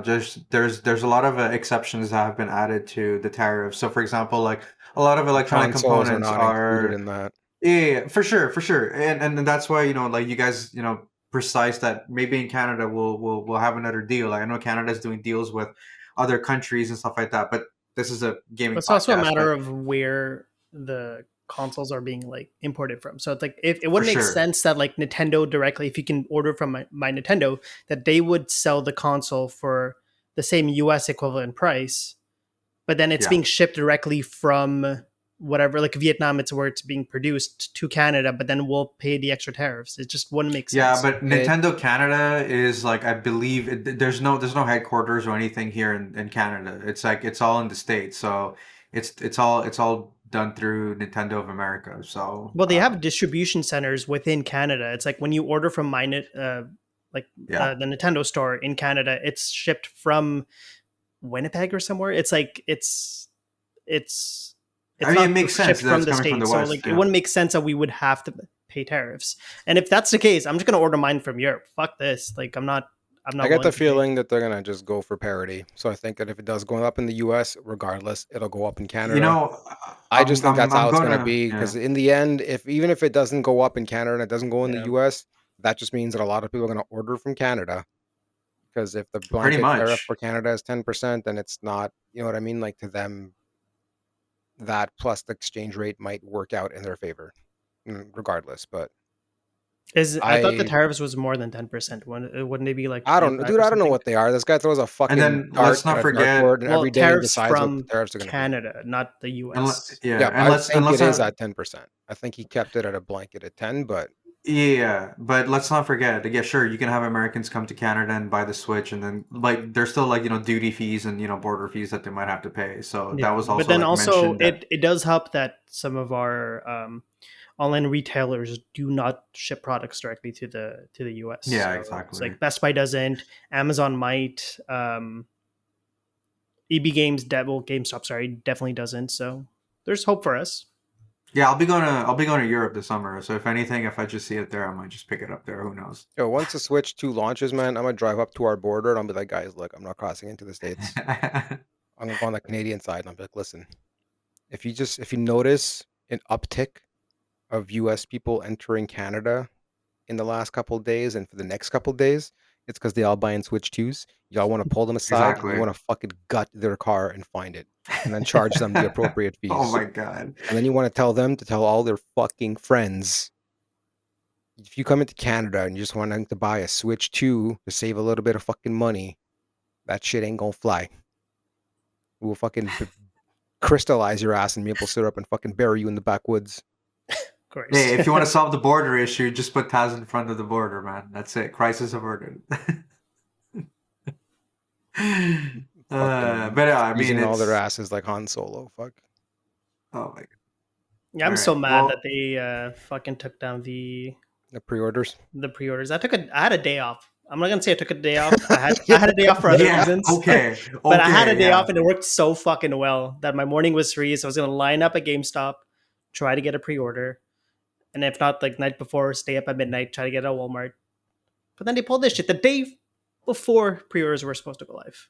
just there's a lot of exceptions that have been added to the tariff. So, for example, like a lot of The electronic consoles are components not included are in that. yeah, for sure, and that's why like you guys precise that maybe in Canada we'll have another deal. Like I know Canada's doing deals with other countries and stuff like that, but this is a gaming It's also a podcast, matter but of where the consoles are being like imported from. So it's like if it for wouldn't make sure, sense that like Nintendo directly, if you can order from my Nintendo, that they would sell the console for the same US equivalent price, but then it's yeah. being shipped directly from whatever, like Vietnam, it's where it's being produced to Canada, but then we'll pay the extra tariffs. It just wouldn't make Yeah, sense. but It Nintendo Canada is like I believe there's no headquarters or anything here in Canada. It's like it's all in the States, so it's all done through Nintendo of America. So Well, they have distribution centers within Canada. It's like when you order from yeah, the Nintendo store in Canada, it's shipped from Winnipeg or somewhere. It's like it's I mean it not makes sense shipped that from it's the coming from the states. So West. like it Yeah, wouldn't make sense that we would have to pay tariffs. And if that's the case, I'm just gonna order mine from Europe. Fuck this. Like I'm I not get willing the to pay. feeling that they're gonna just go for parity. So I think that if it does go up in the U.S., regardless, it'll go up in you Canada. know, I just think that's I'm how it's gonna gonna be yeah, because in the end, if even if it doesn't go up in Canada and it doesn't go in the Yeah. U.S., that just means that a lot of people are gonna order from Canada. Because if the pretty blanket tariff much. for Canada is 10%, then it's not, you know what I mean? Like to them, that plus the exchange rate might work out in their favor, regardless. But I thought the I tariffs was more than 10%. Wouldn't they be like I don't, 25 dude. or I don't know something? what they are. This guy throws a And fucking then dart let's at not a forget, dartboard, and Well, every day he tariffs decides what the from tariffs are going to be. Canada, not the US. yeah, Yeah, and I think let's it is not at 10%. I think he kept it at a blanket at 10, but yeah, but let's not forget. Yeah, sure, you can have Americans come to Canada and buy the Switch, and then like there's still like duty fees and border fees that they might have to pay. So that Yeah, was but also then like also mentioned that. it does help that some of our online retailers do not ship products directly to the US. Yeah, So it's exactly. like Best Buy doesn't, Amazon might, EB Games, GameStop, sorry, definitely doesn't. So there's hope for us. Yeah, I'll be going to Europe this summer. So if anything, if I just see it there, I might just pick it up there. Who knows? yo, once the Switch 2 launches, man, I'm gonna drive up to our border and I'll be like, guys, look, I'm not crossing into the States. I'm gonna go on the Canadian side and I'll be like, listen, if you notice an uptick of US people entering Canada in the last couple of days and for the next couple of days, it's because they all buying Switch 2s. Y'all want to pull them aside and you Exactly. want to fucking gut their car and find it and then charge them the appropriate Oh fees. my God. And then you want to tell them to tell all their fucking friends. If you come into Canada and you just want them to buy a Switch 2 to save a little bit of fucking money, that shit ain't gonna fly. We'll fucking crystallize your ass and maple syrup and fucking bury you in the backwoods. Of course. Hey, if you want to solve the border issue, just put Taz in front of the border, man. That's it. Crisis averted. Fucking But yeah, I mean, freezing all their it's asses like Han Solo. Fuck. oh my God. Yeah, All I'm right. so mad that Well, they fucking took down the pre-orders. pre-orders. I had a day off. I'm not gonna say I took a day off. I had a day off for other yeah. reasons. Okay. But I had a Okay. day Yeah. off and it worked so fucking well that my morning was free. So I was gonna line up at GameStop, try to get a pre-order, and if not, like night before, stay up at midnight, try to get it at Walmart. But then they pulled this shit the day before pre-orders were supposed to go live.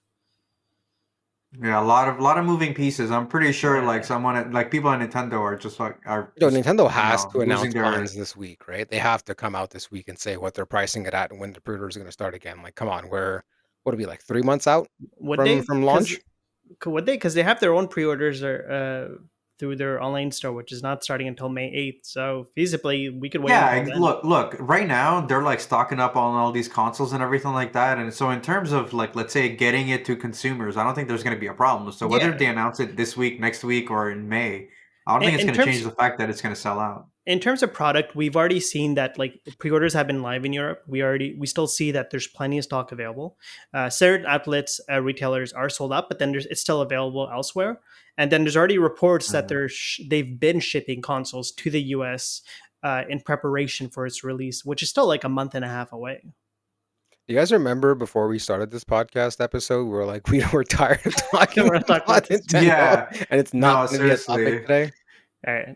Yeah. A lot of moving pieces. I'm pretty sure, like Yeah. someone like people at Nintendo are just like Yo, Nintendo has to losing announce their plans this week, right? They have to come out this week and say what they're pricing it at and when the pre-orders are going to start again. Like, come on, what would it be like 3 months out Would they? from launch? Would they? Because they have their own pre-orders through their online store, which is not starting until May 8th. So feasibly, we could wait yeah. until then. Look. Right now, they're like stocking up on all these consoles and everything like that. And so, in terms of like, let's say, getting it to consumers, I don't think there's going to be a problem. So whether Yeah. they announce it this week, next week, or in May, I don't think it's In going to change terms the fact that it's going to sell out. in terms of product, we've already seen that like pre-orders have been live in Europe. We still see that there's plenty of stock available. Certain outlets, retailers are sold out, but then it's still available elsewhere. And then there's already reports that they've been shipping consoles to the US in preparation for its release, which is still like a month and a half away. Do you guys remember before we started this podcast episode, we were like, we were tired of talking We're not talking about about this. Nintendo, Yeah. and it's No, not going to be a topic seriously. today. All right.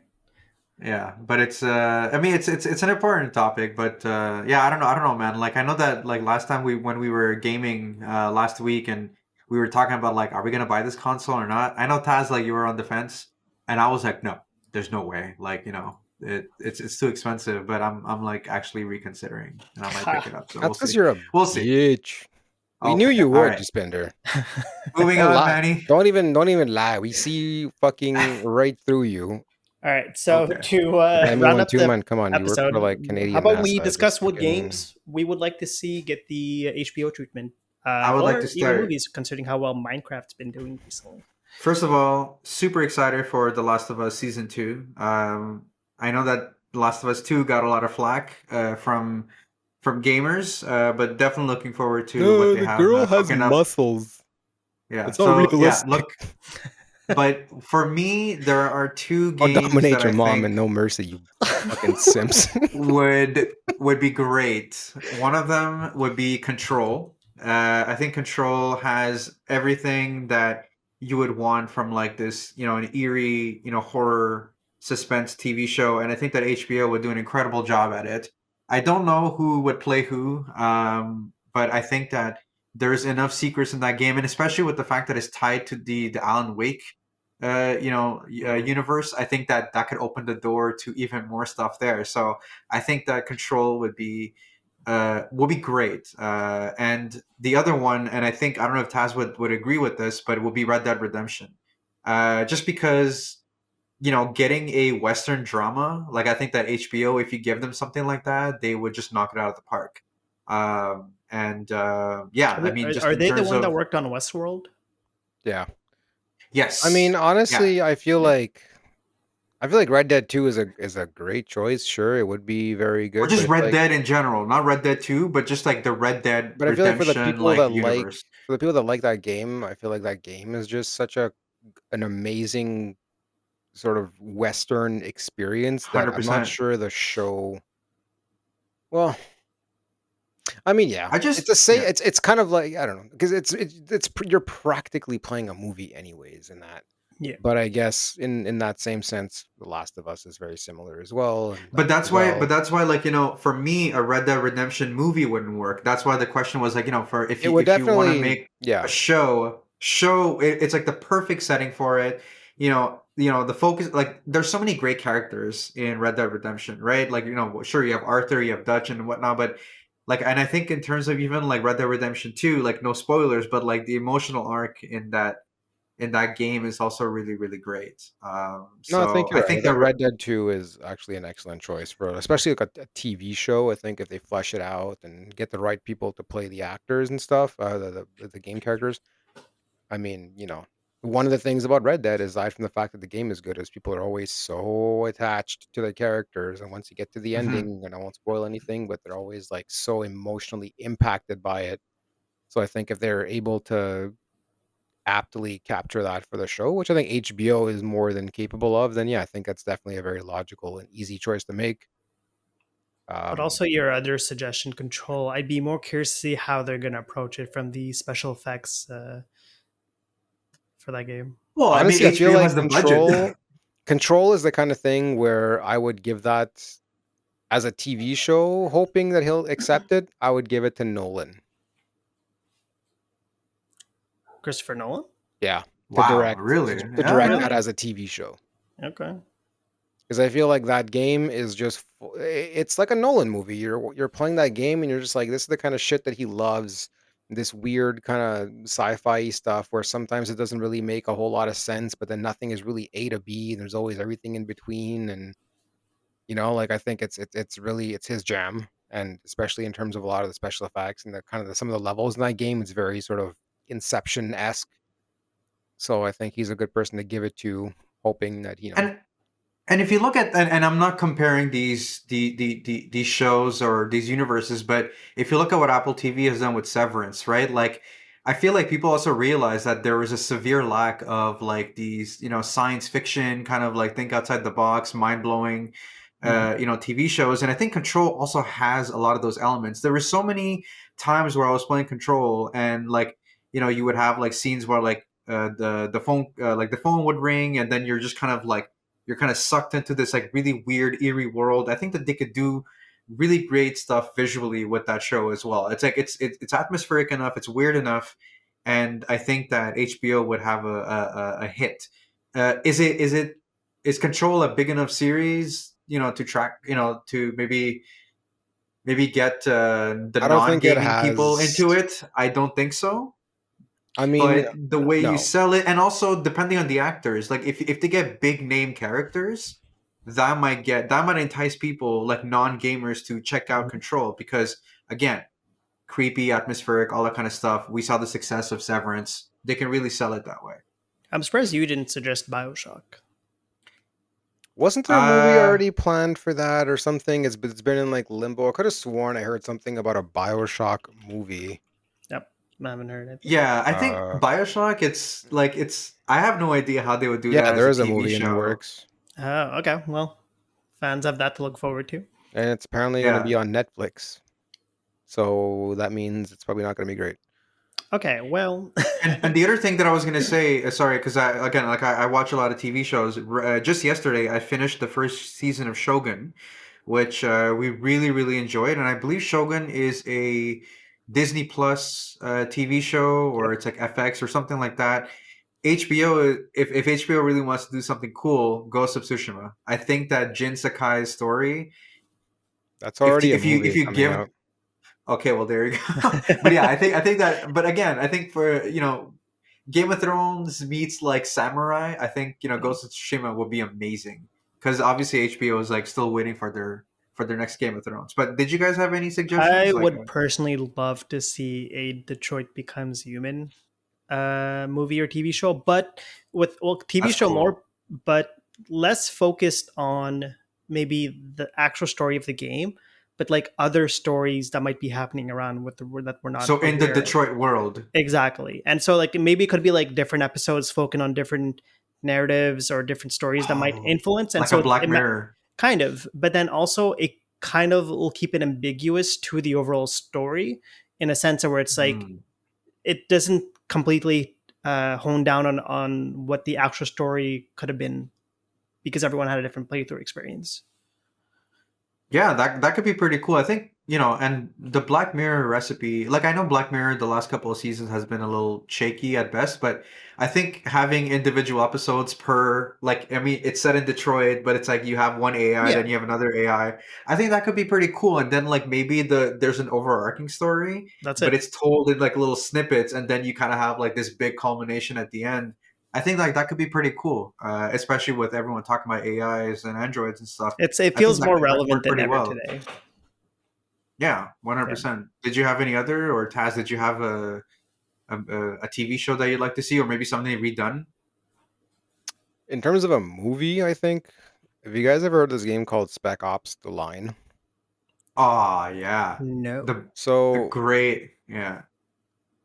Yeah, but it's I mean it's an important topic, but yeah, I don't know, man. Like I know that like last time when we were gaming last week and we were talking about like are we gonna buy this console or not? I know Taz, like you were on the fence, and I was like, no, there's no way. Like, you know, it's too expensive, but I'm like actually reconsidering and I might pick it up. So we'll That's because see. you're a We'll see. bitch. We knew Okay. you All would, right. you spender. Moving Don't on, lie. Manny. Don't even lie. We see fucking right through you. All right, so Okay. to Damn you round one up too, the man. Come on, you work episode, for like how Canadian about we NASA. Just discuss what fucking. games we would like to see get the HBO treatment, I would like to or even start. movies, considering how well Minecraft's been doing recently. First of all, super excited for The Last of Us season two. I know that The Last of Us two got a lot of flack from gamers, but definitely looking forward to what No, they the have girl has cooking up. muscles. Yeah, It's not so yeah, realistic. look. But for me, there are two I'll games that dominate your I mom think and no mercy, you fucking simps. would be great. One of them would be Control. I think Control has everything that you would want from like this, you know, an eerie, you know, horror suspense TV show, and I think that HBO would do an incredible job at it. I don't know who would play who, but I think that there's enough secrets in that game, and especially with the fact that it's tied to the Alan Wake universe. I think that that could open the door to even more stuff there. So I think that Control would be great. And the other one, and I think I don't know if Taz would agree with this, but it would be Red Dead Redemption. Just because you know, getting a Western drama, like I think that HBO, if you give them something like that, they would just knock it out of the park. And yeah, I mean, just Are in they the terms one that of worked on Westworld? Yeah. I mean, yes, yeah, honestly, I feel like Red Dead 2 is a great choice. Sure, it would be very or good, but just it's Red like Dead in general, not Red Dead Two, but just like the Red Dead but I feel like Redemption like universe. for the people that like that game, I feel like that game is just such an amazing sort of Western experience that Hundred I'm not percent. sure the show. Well, I mean, yeah, I just it's a say. yeah. It's kind of like I don't know because you're practically playing a movie anyways in that. Yeah. But I guess in that same sense, The Last of Us is very similar as well, and that But did that's why, well. like, you know, for me, a Red Dead Redemption movie wouldn't work. That's why the question was like, you know, for It would if you want to definitely, make a yeah, it's like the perfect setting for it. You know, the focus, like, there's so many great characters in Red Dead Redemption, right? Like, you know, sure, you have Arthur, you have Dutch and whatnot, but like, and I think in terms of even like Red Dead Redemption 2, like, no spoilers, but like the emotional arc in that game is also really really great. no, I think So I you're right. I think think that Red Dead 2 is actually an excellent choice for, especially like a TV show. I think if they flesh it out and get the right people to play the actors and stuff, the game characters. I mean, one of the things about Red Dead, aside from the fact that the game is good, is people are always so attached to the characters, and once you get to the mhm. ending, and I won't spoil anything, but they're always like so emotionally impacted by it. So I think if they're able to aptly capture that for the show, which I think HBO is more than capable of, then yeah, I think that's definitely a very logical and easy choice to make. But Um, also your other suggestion, Control. I'd be more curious to see how they're gonna approach it from the special effects for that game. Well, I mean, Honestly, I feel HBO like has the budget. Control is the kind of thing where I would give that as a TV show, hoping that he'll accept it. I would give it to Nolan. Christopher Nolan. Yeah, to Wow, direct really? to All direct right. that as a TV show. Okay. Because I feel like that game is just it's like a Nolan movie. You're playing that game and you're just like, this is the kind of shit that he loves. This weird kind of sci-fi stuff where sometimes it doesn't really make a whole lot of sense, but then nothing is really A to B. There's always everything in between, and like I think it's really it's his jam, and especially in terms of a lot of the special effects and the kind of some of the levels in that game, it's very sort of Inception esque. So I think he's a good person to give it to, hoping that And if you look at and I'm not comparing these shows or these universes, but if you look at what Apple TV has done with Severance, right? Like I feel like people also realize that there is a severe lack of like these, you know, science fiction kind of like think outside the box, mind blowing Mhm. you know, TV shows. And I think Control also has a lot of those elements. There were so many times where I was playing Control and like, you know, you would have like scenes where like the phone like the phone would ring and then you're just kind of like you're kind of sucked into this like really weird, eerie world. I think that they could do really great stuff visually with that show as well. It's like it's atmospheric enough, it's weird enough, and I think that HBO would have a hit. Is Control a big enough series, to track, to maybe get the I don't think it non-gaming people has. into it? I don't think so. I mean, But the way you no. sell it, and also depending on the actors, like if they get big name characters, that might entice people like non-gamers to check out Control, because again, creepy, atmospheric, all that kind of stuff. We saw the success of Severance. They can really sell it that way. I'm surprised you didn't suggest Bioshock. Wasn't there a movie already planned for that or something? It's been in like limbo. I could have sworn I heard something about a Bioshock movie. Yep, I haven't heard it. Yeah, I think Bioshock. I have no idea how they would do that. Yeah, as there is a TV movie in the show. works, Oh, okay. Well, fans have that to look forward to. and it's apparently going to be Yeah. on Netflix. So that means it's probably not going to be great. Okay, well, And the other thing that I was gonna say, sorry, because I watch a lot of TV shows. Just yesterday, I finished the first season of Shogun, which we really really enjoyed, and I believe Shogun is a Disney Plus TV show, or it's like FX or something like that. HBO, if HBO really wants to do something cool, Ghost of Tsushima. I think that Jin Sakai's story. That's already a If you movie coming give out. Okay, well there you go. But yeah, I think that. But again, I think for Game of Thrones meets like Samurai, I think Ghost of Tsushima would be amazing, because obviously HBO is like still waiting for their next Game of Thrones. But did you guys have any suggestions? I Like, would personally love to see a Detroit Becomes Human movie or TV show, but TV That's show cool. more, but less focused on maybe the actual story of the game, but like other stories that might be happening around that we're not. So in the aware of. Detroit world, Exactly. And so like maybe it could be like different episodes focusing on different narratives or different stories that might influence. And like so a Black Mirror. kind of, but then also it kind of will keep it ambiguous to the overall story, in a sense where it's like it doesn't completely hone down on what the actual story could have been, because everyone had a different playthrough experience. Yeah, that could be pretty cool. I think, and the Black Mirror recipe, like I know Black Mirror the last couple of seasons has been a little shaky at best, but I think having individual episodes per, like, I mean, it's set in Detroit, but it's like you have one AI, Yeah. then you have another AI. I think that could be pretty cool. And then like maybe there's an overarching story, That's but it. it's told in like little snippets, and then you kind of have like this big culmination at the end. I think like that could be pretty cool, especially with everyone talking about AIs and androids and stuff. It I think feels that more could relevant work than pretty ever well. today. Yeah, 100%. Did you have any other, or Taz, did you have a TV show that you'd like to see, or maybe something redone? In terms of a movie, I think. Have you guys ever heard of this game called Spec Ops: The Line? Oh yeah, No. the So, great, yeah.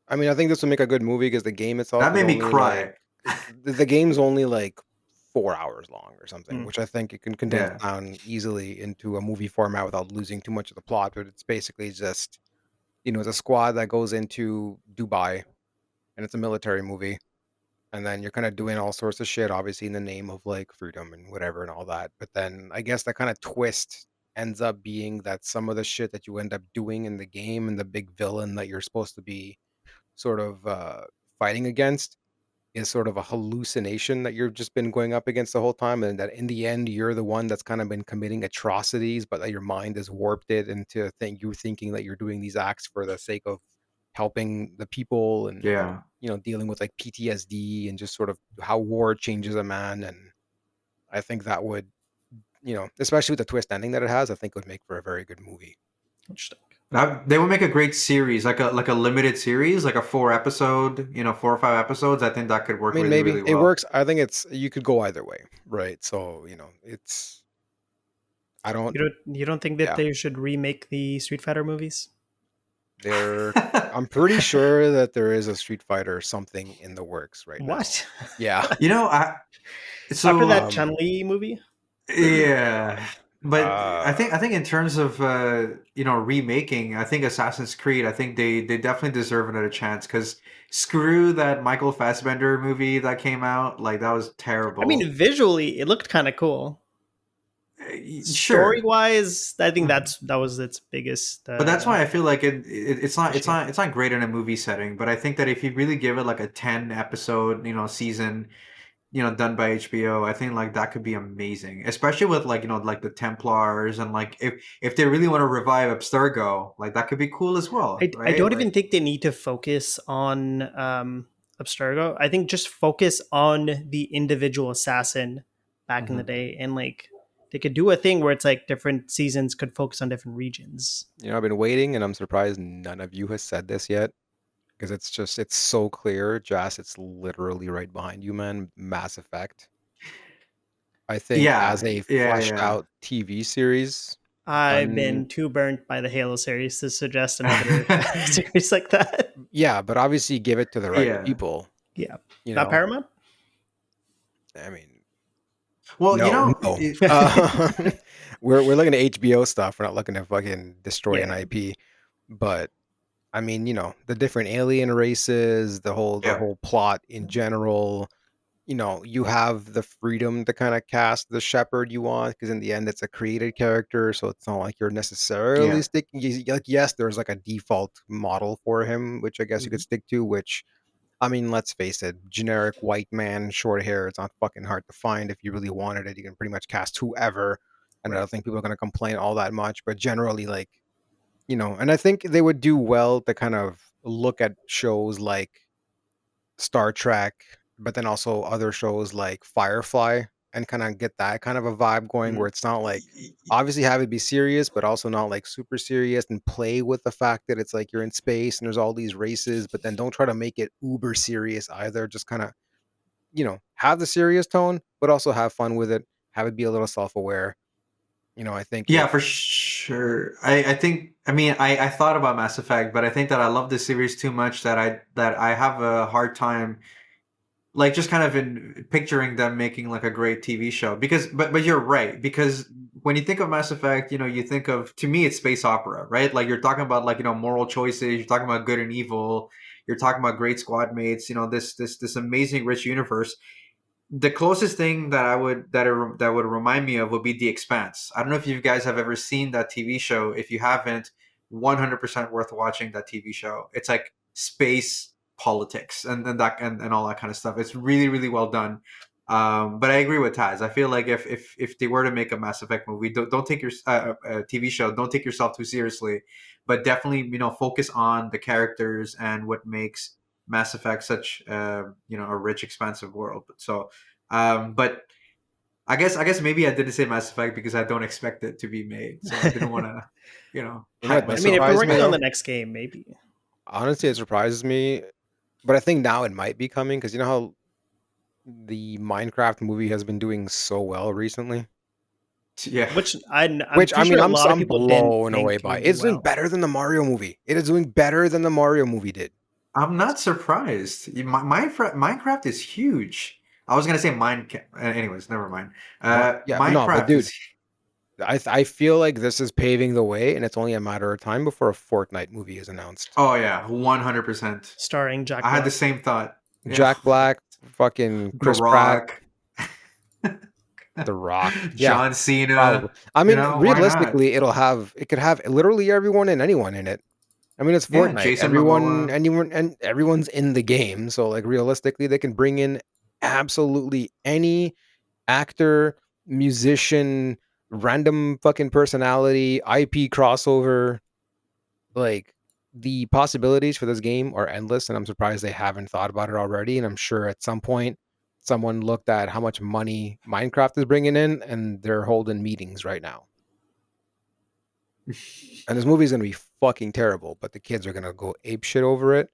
I mean, I think this would make a good movie because the game itself That is made me only cry. the game's only like 4 hours long or something, Mm. which I think it can condense Yeah. down easily into a movie format without losing too much of the plot. But it's basically just, it's a squad that goes into Dubai, and it's a military movie. And then you're kind of doing all sorts of shit, obviously in the name of like freedom and whatever and all that. But then I guess that kind of twist ends up being that some of the shit that you end up doing in the game and the big villain that you're supposed to be sort of fighting against is sort of a hallucination that you've just been going up against the whole time, and that in the end you're the one that's kind of been committing atrocities, but that your mind has warped it into you're thinking that you're doing these acts for the sake of helping the people and Yeah. dealing with like PTSD and just sort of how war changes a man. And I think that would, especially with the twist ending that it has, I think it would make for a very good movie. Interesting. They would make a great series, like a limited series, like a 4 episode, 4 or 5 episodes. I think that could work I mean, really, maybe really it well. works. I think you could go either way, right? So, it's, I don't, You don't think that Yeah. they should remake the Street Fighter movies? I'm pretty sure that there is a Street Fighter something in the works right now. What? Yeah. So After that Chun-Li movie? yeah. But I think in terms of remaking, I think Assassin's Creed, I think they definitely deserve another chance because screw that Michael Fassbender movie that came out, like that was terrible. I mean, visually, it looked kind of cool. Story Sure, wise, I think Mhm. that was its biggest. But that's why I feel like it's not issue. it's not great in a movie setting. But I think that if you really give it like a 10 episode season, done by HBO, I think like that could be amazing, especially with like like the Templars and like if they really want to revive Abstergo, like that could be cool as well, I right? don't Like even think they need to focus on Abstergo. I think just focus on the individual assassin back in the mhm. day, and like they could do a thing where it's like different seasons could focus on different regions. I've been waiting, and I'm surprised none of you has said this yet because it's so clear. Jas, it's literally right behind you, man. Mass Effect. I think Yeah, as a yeah, fleshed yeah. out TV series I've done, been too burnt by the Halo series to suggest another series like that. yeah, but obviously give it to the right Yeah. people. Yeah, You not know, Paramount. I mean, Well, no. We're looking at HBO stuff. We're not looking to fucking destroy an Yeah, IP. But I mean, the different alien races, the whole the yeah, whole plot in general. You have the freedom to kind of cast the shepherd you want because in the end it's a created character, so it's not like you're necessarily yeah. sticking. Like, yes, there's like a default model for him, which I guess you could Mhm. stick to. Which I mean, let's face it, generic white man, short hair. It's not fucking hard to find. If you really wanted it, you can pretty much cast whoever. And I Right. don't think people are going to complain all that much. But generally, like and I think they would do well to kind of look at shows like Star Trek, but then also other shows like Firefly and kind of get that kind of a vibe going where Mhm. it's not like obviously have it be serious, but also not like super serious and play with the fact that it's like you're in space and there's all these races, but then don't try to make it uber serious either. Just kind of, have the serious tone, but also have fun with it. Have it be a little self aware. I think Yeah, it, for sure. I think I mean I thought about Mass Effect, but I think that I love this series too much that I have a hard time like just kind of in picturing them making like a great TV show because but you're right because when you think of Mass Effect, you think of to me it's space opera, right? Like you're talking about like moral choices, you're talking about good and evil, you're talking about great squad mates, this amazing rich universe. The closest thing that that would remind me of would be The Expanse. I don't know if you guys have ever seen that TV show. If you haven't, 100% worth watching that TV show. It's like space politics and all that kind of stuff. It's really really well done. But I agree with Taz. I feel like if they were to make a Mass Effect movie, don't take your TV show. Don't take yourself too seriously, but definitely focus on the characters and what makes Mass Effect such a rich, expansive world. So, but I guess maybe I didn't say Mass Effect because I don't expect it to be made, so I didn't want to what hype does I mean, if they're myself. surprise me working on though. the next game, maybe. Honestly, it surprises me, but I think now it might be coming because you know how the Minecraft movie has been doing so well recently. Yeah, Which I'm Which I pretty mean, sure a I'm lot of I'm people didn't blown away think it by. would do It's doing well. better than the Mario movie. It is doing better than the Mario movie did. I'm not surprised. Minecraft is huge. I was gonna say anyways, never mind. Yeah, but no, but Minecraft dude, is. I feel like this is paving the way, and it's only a matter of time before a Fortnite movie is announced. Oh yeah, 100%. Starring Jack I had the Black. same thought. Yeah, Jack Black, fucking The Chris Pratt, Rock, The Rock. Yeah, John probably. Cena. I mean, Why not? realistically, it could have literally everyone and anyone in it. I mean, it's Yeah, Fortnite. Jason Momoa. And everyone's in the game. So, like, realistically, they can bring in absolutely any actor, musician, random fucking personality, IP crossover. Like, the possibilities for this game are endless, and I'm surprised they haven't thought about it already. And I'm sure at some point, someone looked at how much money Minecraft is bringing in, and they're holding meetings right now. And this movie's gonna be fucking terrible, but the kids are gonna go ape shit over it,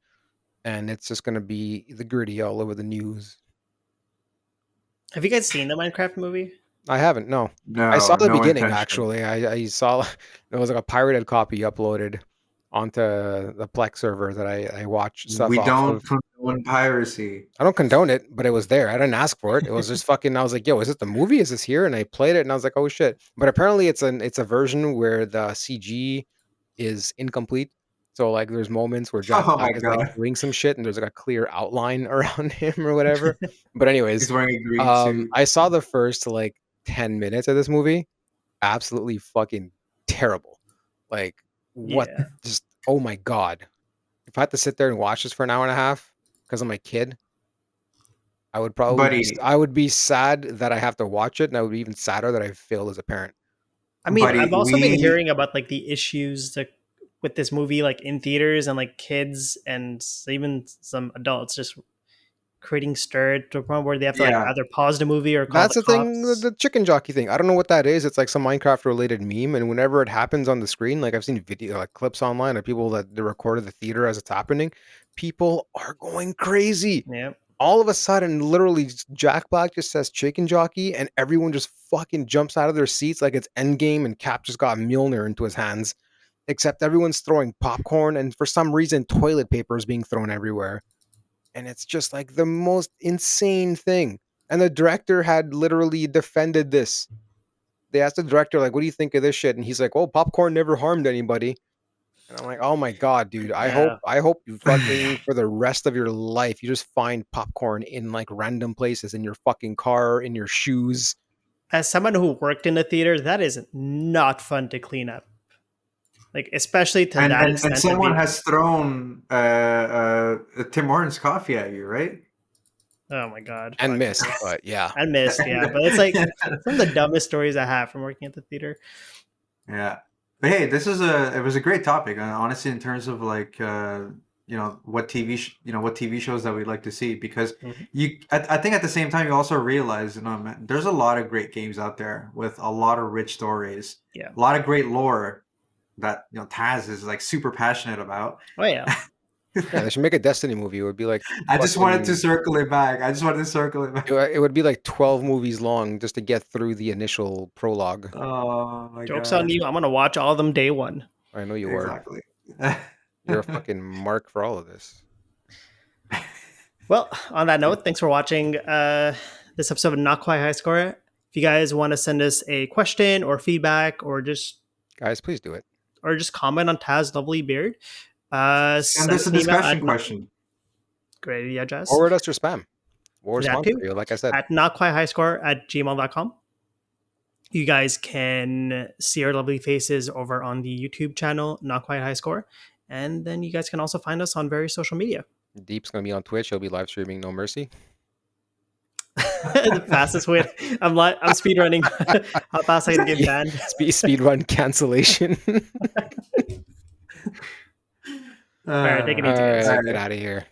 and it's just gonna be the gritty all over the news. Have you guys seen the Minecraft movie? I haven't, no. I saw No, the no beginning intention. actually. I saw there was like a pirated copy uploaded onto the Plex server that I watched stuff We off don't of. condone On piracy. I don't condone it, but it was there. I didn't ask for it. It was just fucking. I was like, "Yo, is it the movie? Is this here?" And I played it, and I was like, "Oh shit!" But apparently, it's a version where the CG is incomplete. So like, there's moments where Jack Oh Black my is like god. doing some shit, and there's like a clear outline around him or whatever. But anyways, He's wearing a green suit. I saw the first like 10 minutes of this movie. Absolutely fucking terrible. Like, what? Yeah. Just oh my god! If I had to sit there and watch this for an hour and a half because I'm a kid, I would probably Buddy, I would be sad that I have to watch it, and I would be even sadder that I failed as a parent. I mean, buddy, I've also been we hearing about like the issues that with this movie, like in theaters and like kids and even some adults just creating stir to a point where they have to like yeah. either pause the movie or call That's the the thing, cops. the chicken jockey thing. I don't know what that is. It's like some Minecraft related meme, and whenever it happens on the screen, like I've seen video like clips online of people that they recorded the theater as it's happening, people are going crazy. Yeah. All of a sudden, literally, Jack Black just says chicken jockey, and everyone just fucking jumps out of their seats like it's Endgame, and Cap just got Mjolnir into his hands. Except everyone's throwing popcorn, and for some reason, toilet paper is being thrown everywhere. And it's just like the most insane thing. And the director had literally defended this. They asked the director, like, what do you think of this shit? And he's like, oh, popcorn never harmed anybody. And I'm like, oh my god, dude. Yeah. I hope you fucking for the rest of your life you just find popcorn in like random places, in your fucking car, in your shoes. As someone who worked in a theater, that is not fun to clean up. Like especially to that and extent. someone has thrown Tim Hortons coffee at you, right? Oh my god. And fuck. missed, but yeah. And missed, yeah. But it's like some of the dumbest stories I have from working at the theater. Yeah. But hey, it was a great topic, honestly, in terms of like what TV shows that we'd like to see, because Mhm. I think at the same time you also realize, man, there's a lot of great games out there with a lot of rich stories, Yeah. a lot of great lore that Taz is like super passionate about. Oh yeah. Yeah, they should make a Destiny movie. It would be like I just wanted to fucking- circle it back. it would be like 12 movies long just to get through the initial prologue. Oh my Joke's god. on you. I'm gonna watch all of them day one. I know you are. Exactly. You're a fucking mark for all of this. Well, on that note, thanks for watching this episode of Not Quite High Score. If you guys want to send us a question or feedback or just Guys, please do it. comment on Taz's lovely beard, And send there's us a an email discussion at question. Great idea, Jazz. Forward us your spam. We'll That respond too. for you, like I said. At notquitehighscore@gmail.com. You guys can see our lovely faces over on the YouTube channel, Not Quite High Score. And then you guys can also find us on various social media. Deep's gonna be on Twitch. He'll be live streaming No Mercy. The fastest way. I'm speed running. How fast I can get banned? Speed run cancellation. All right, take it easy, All guys. right, get out of here.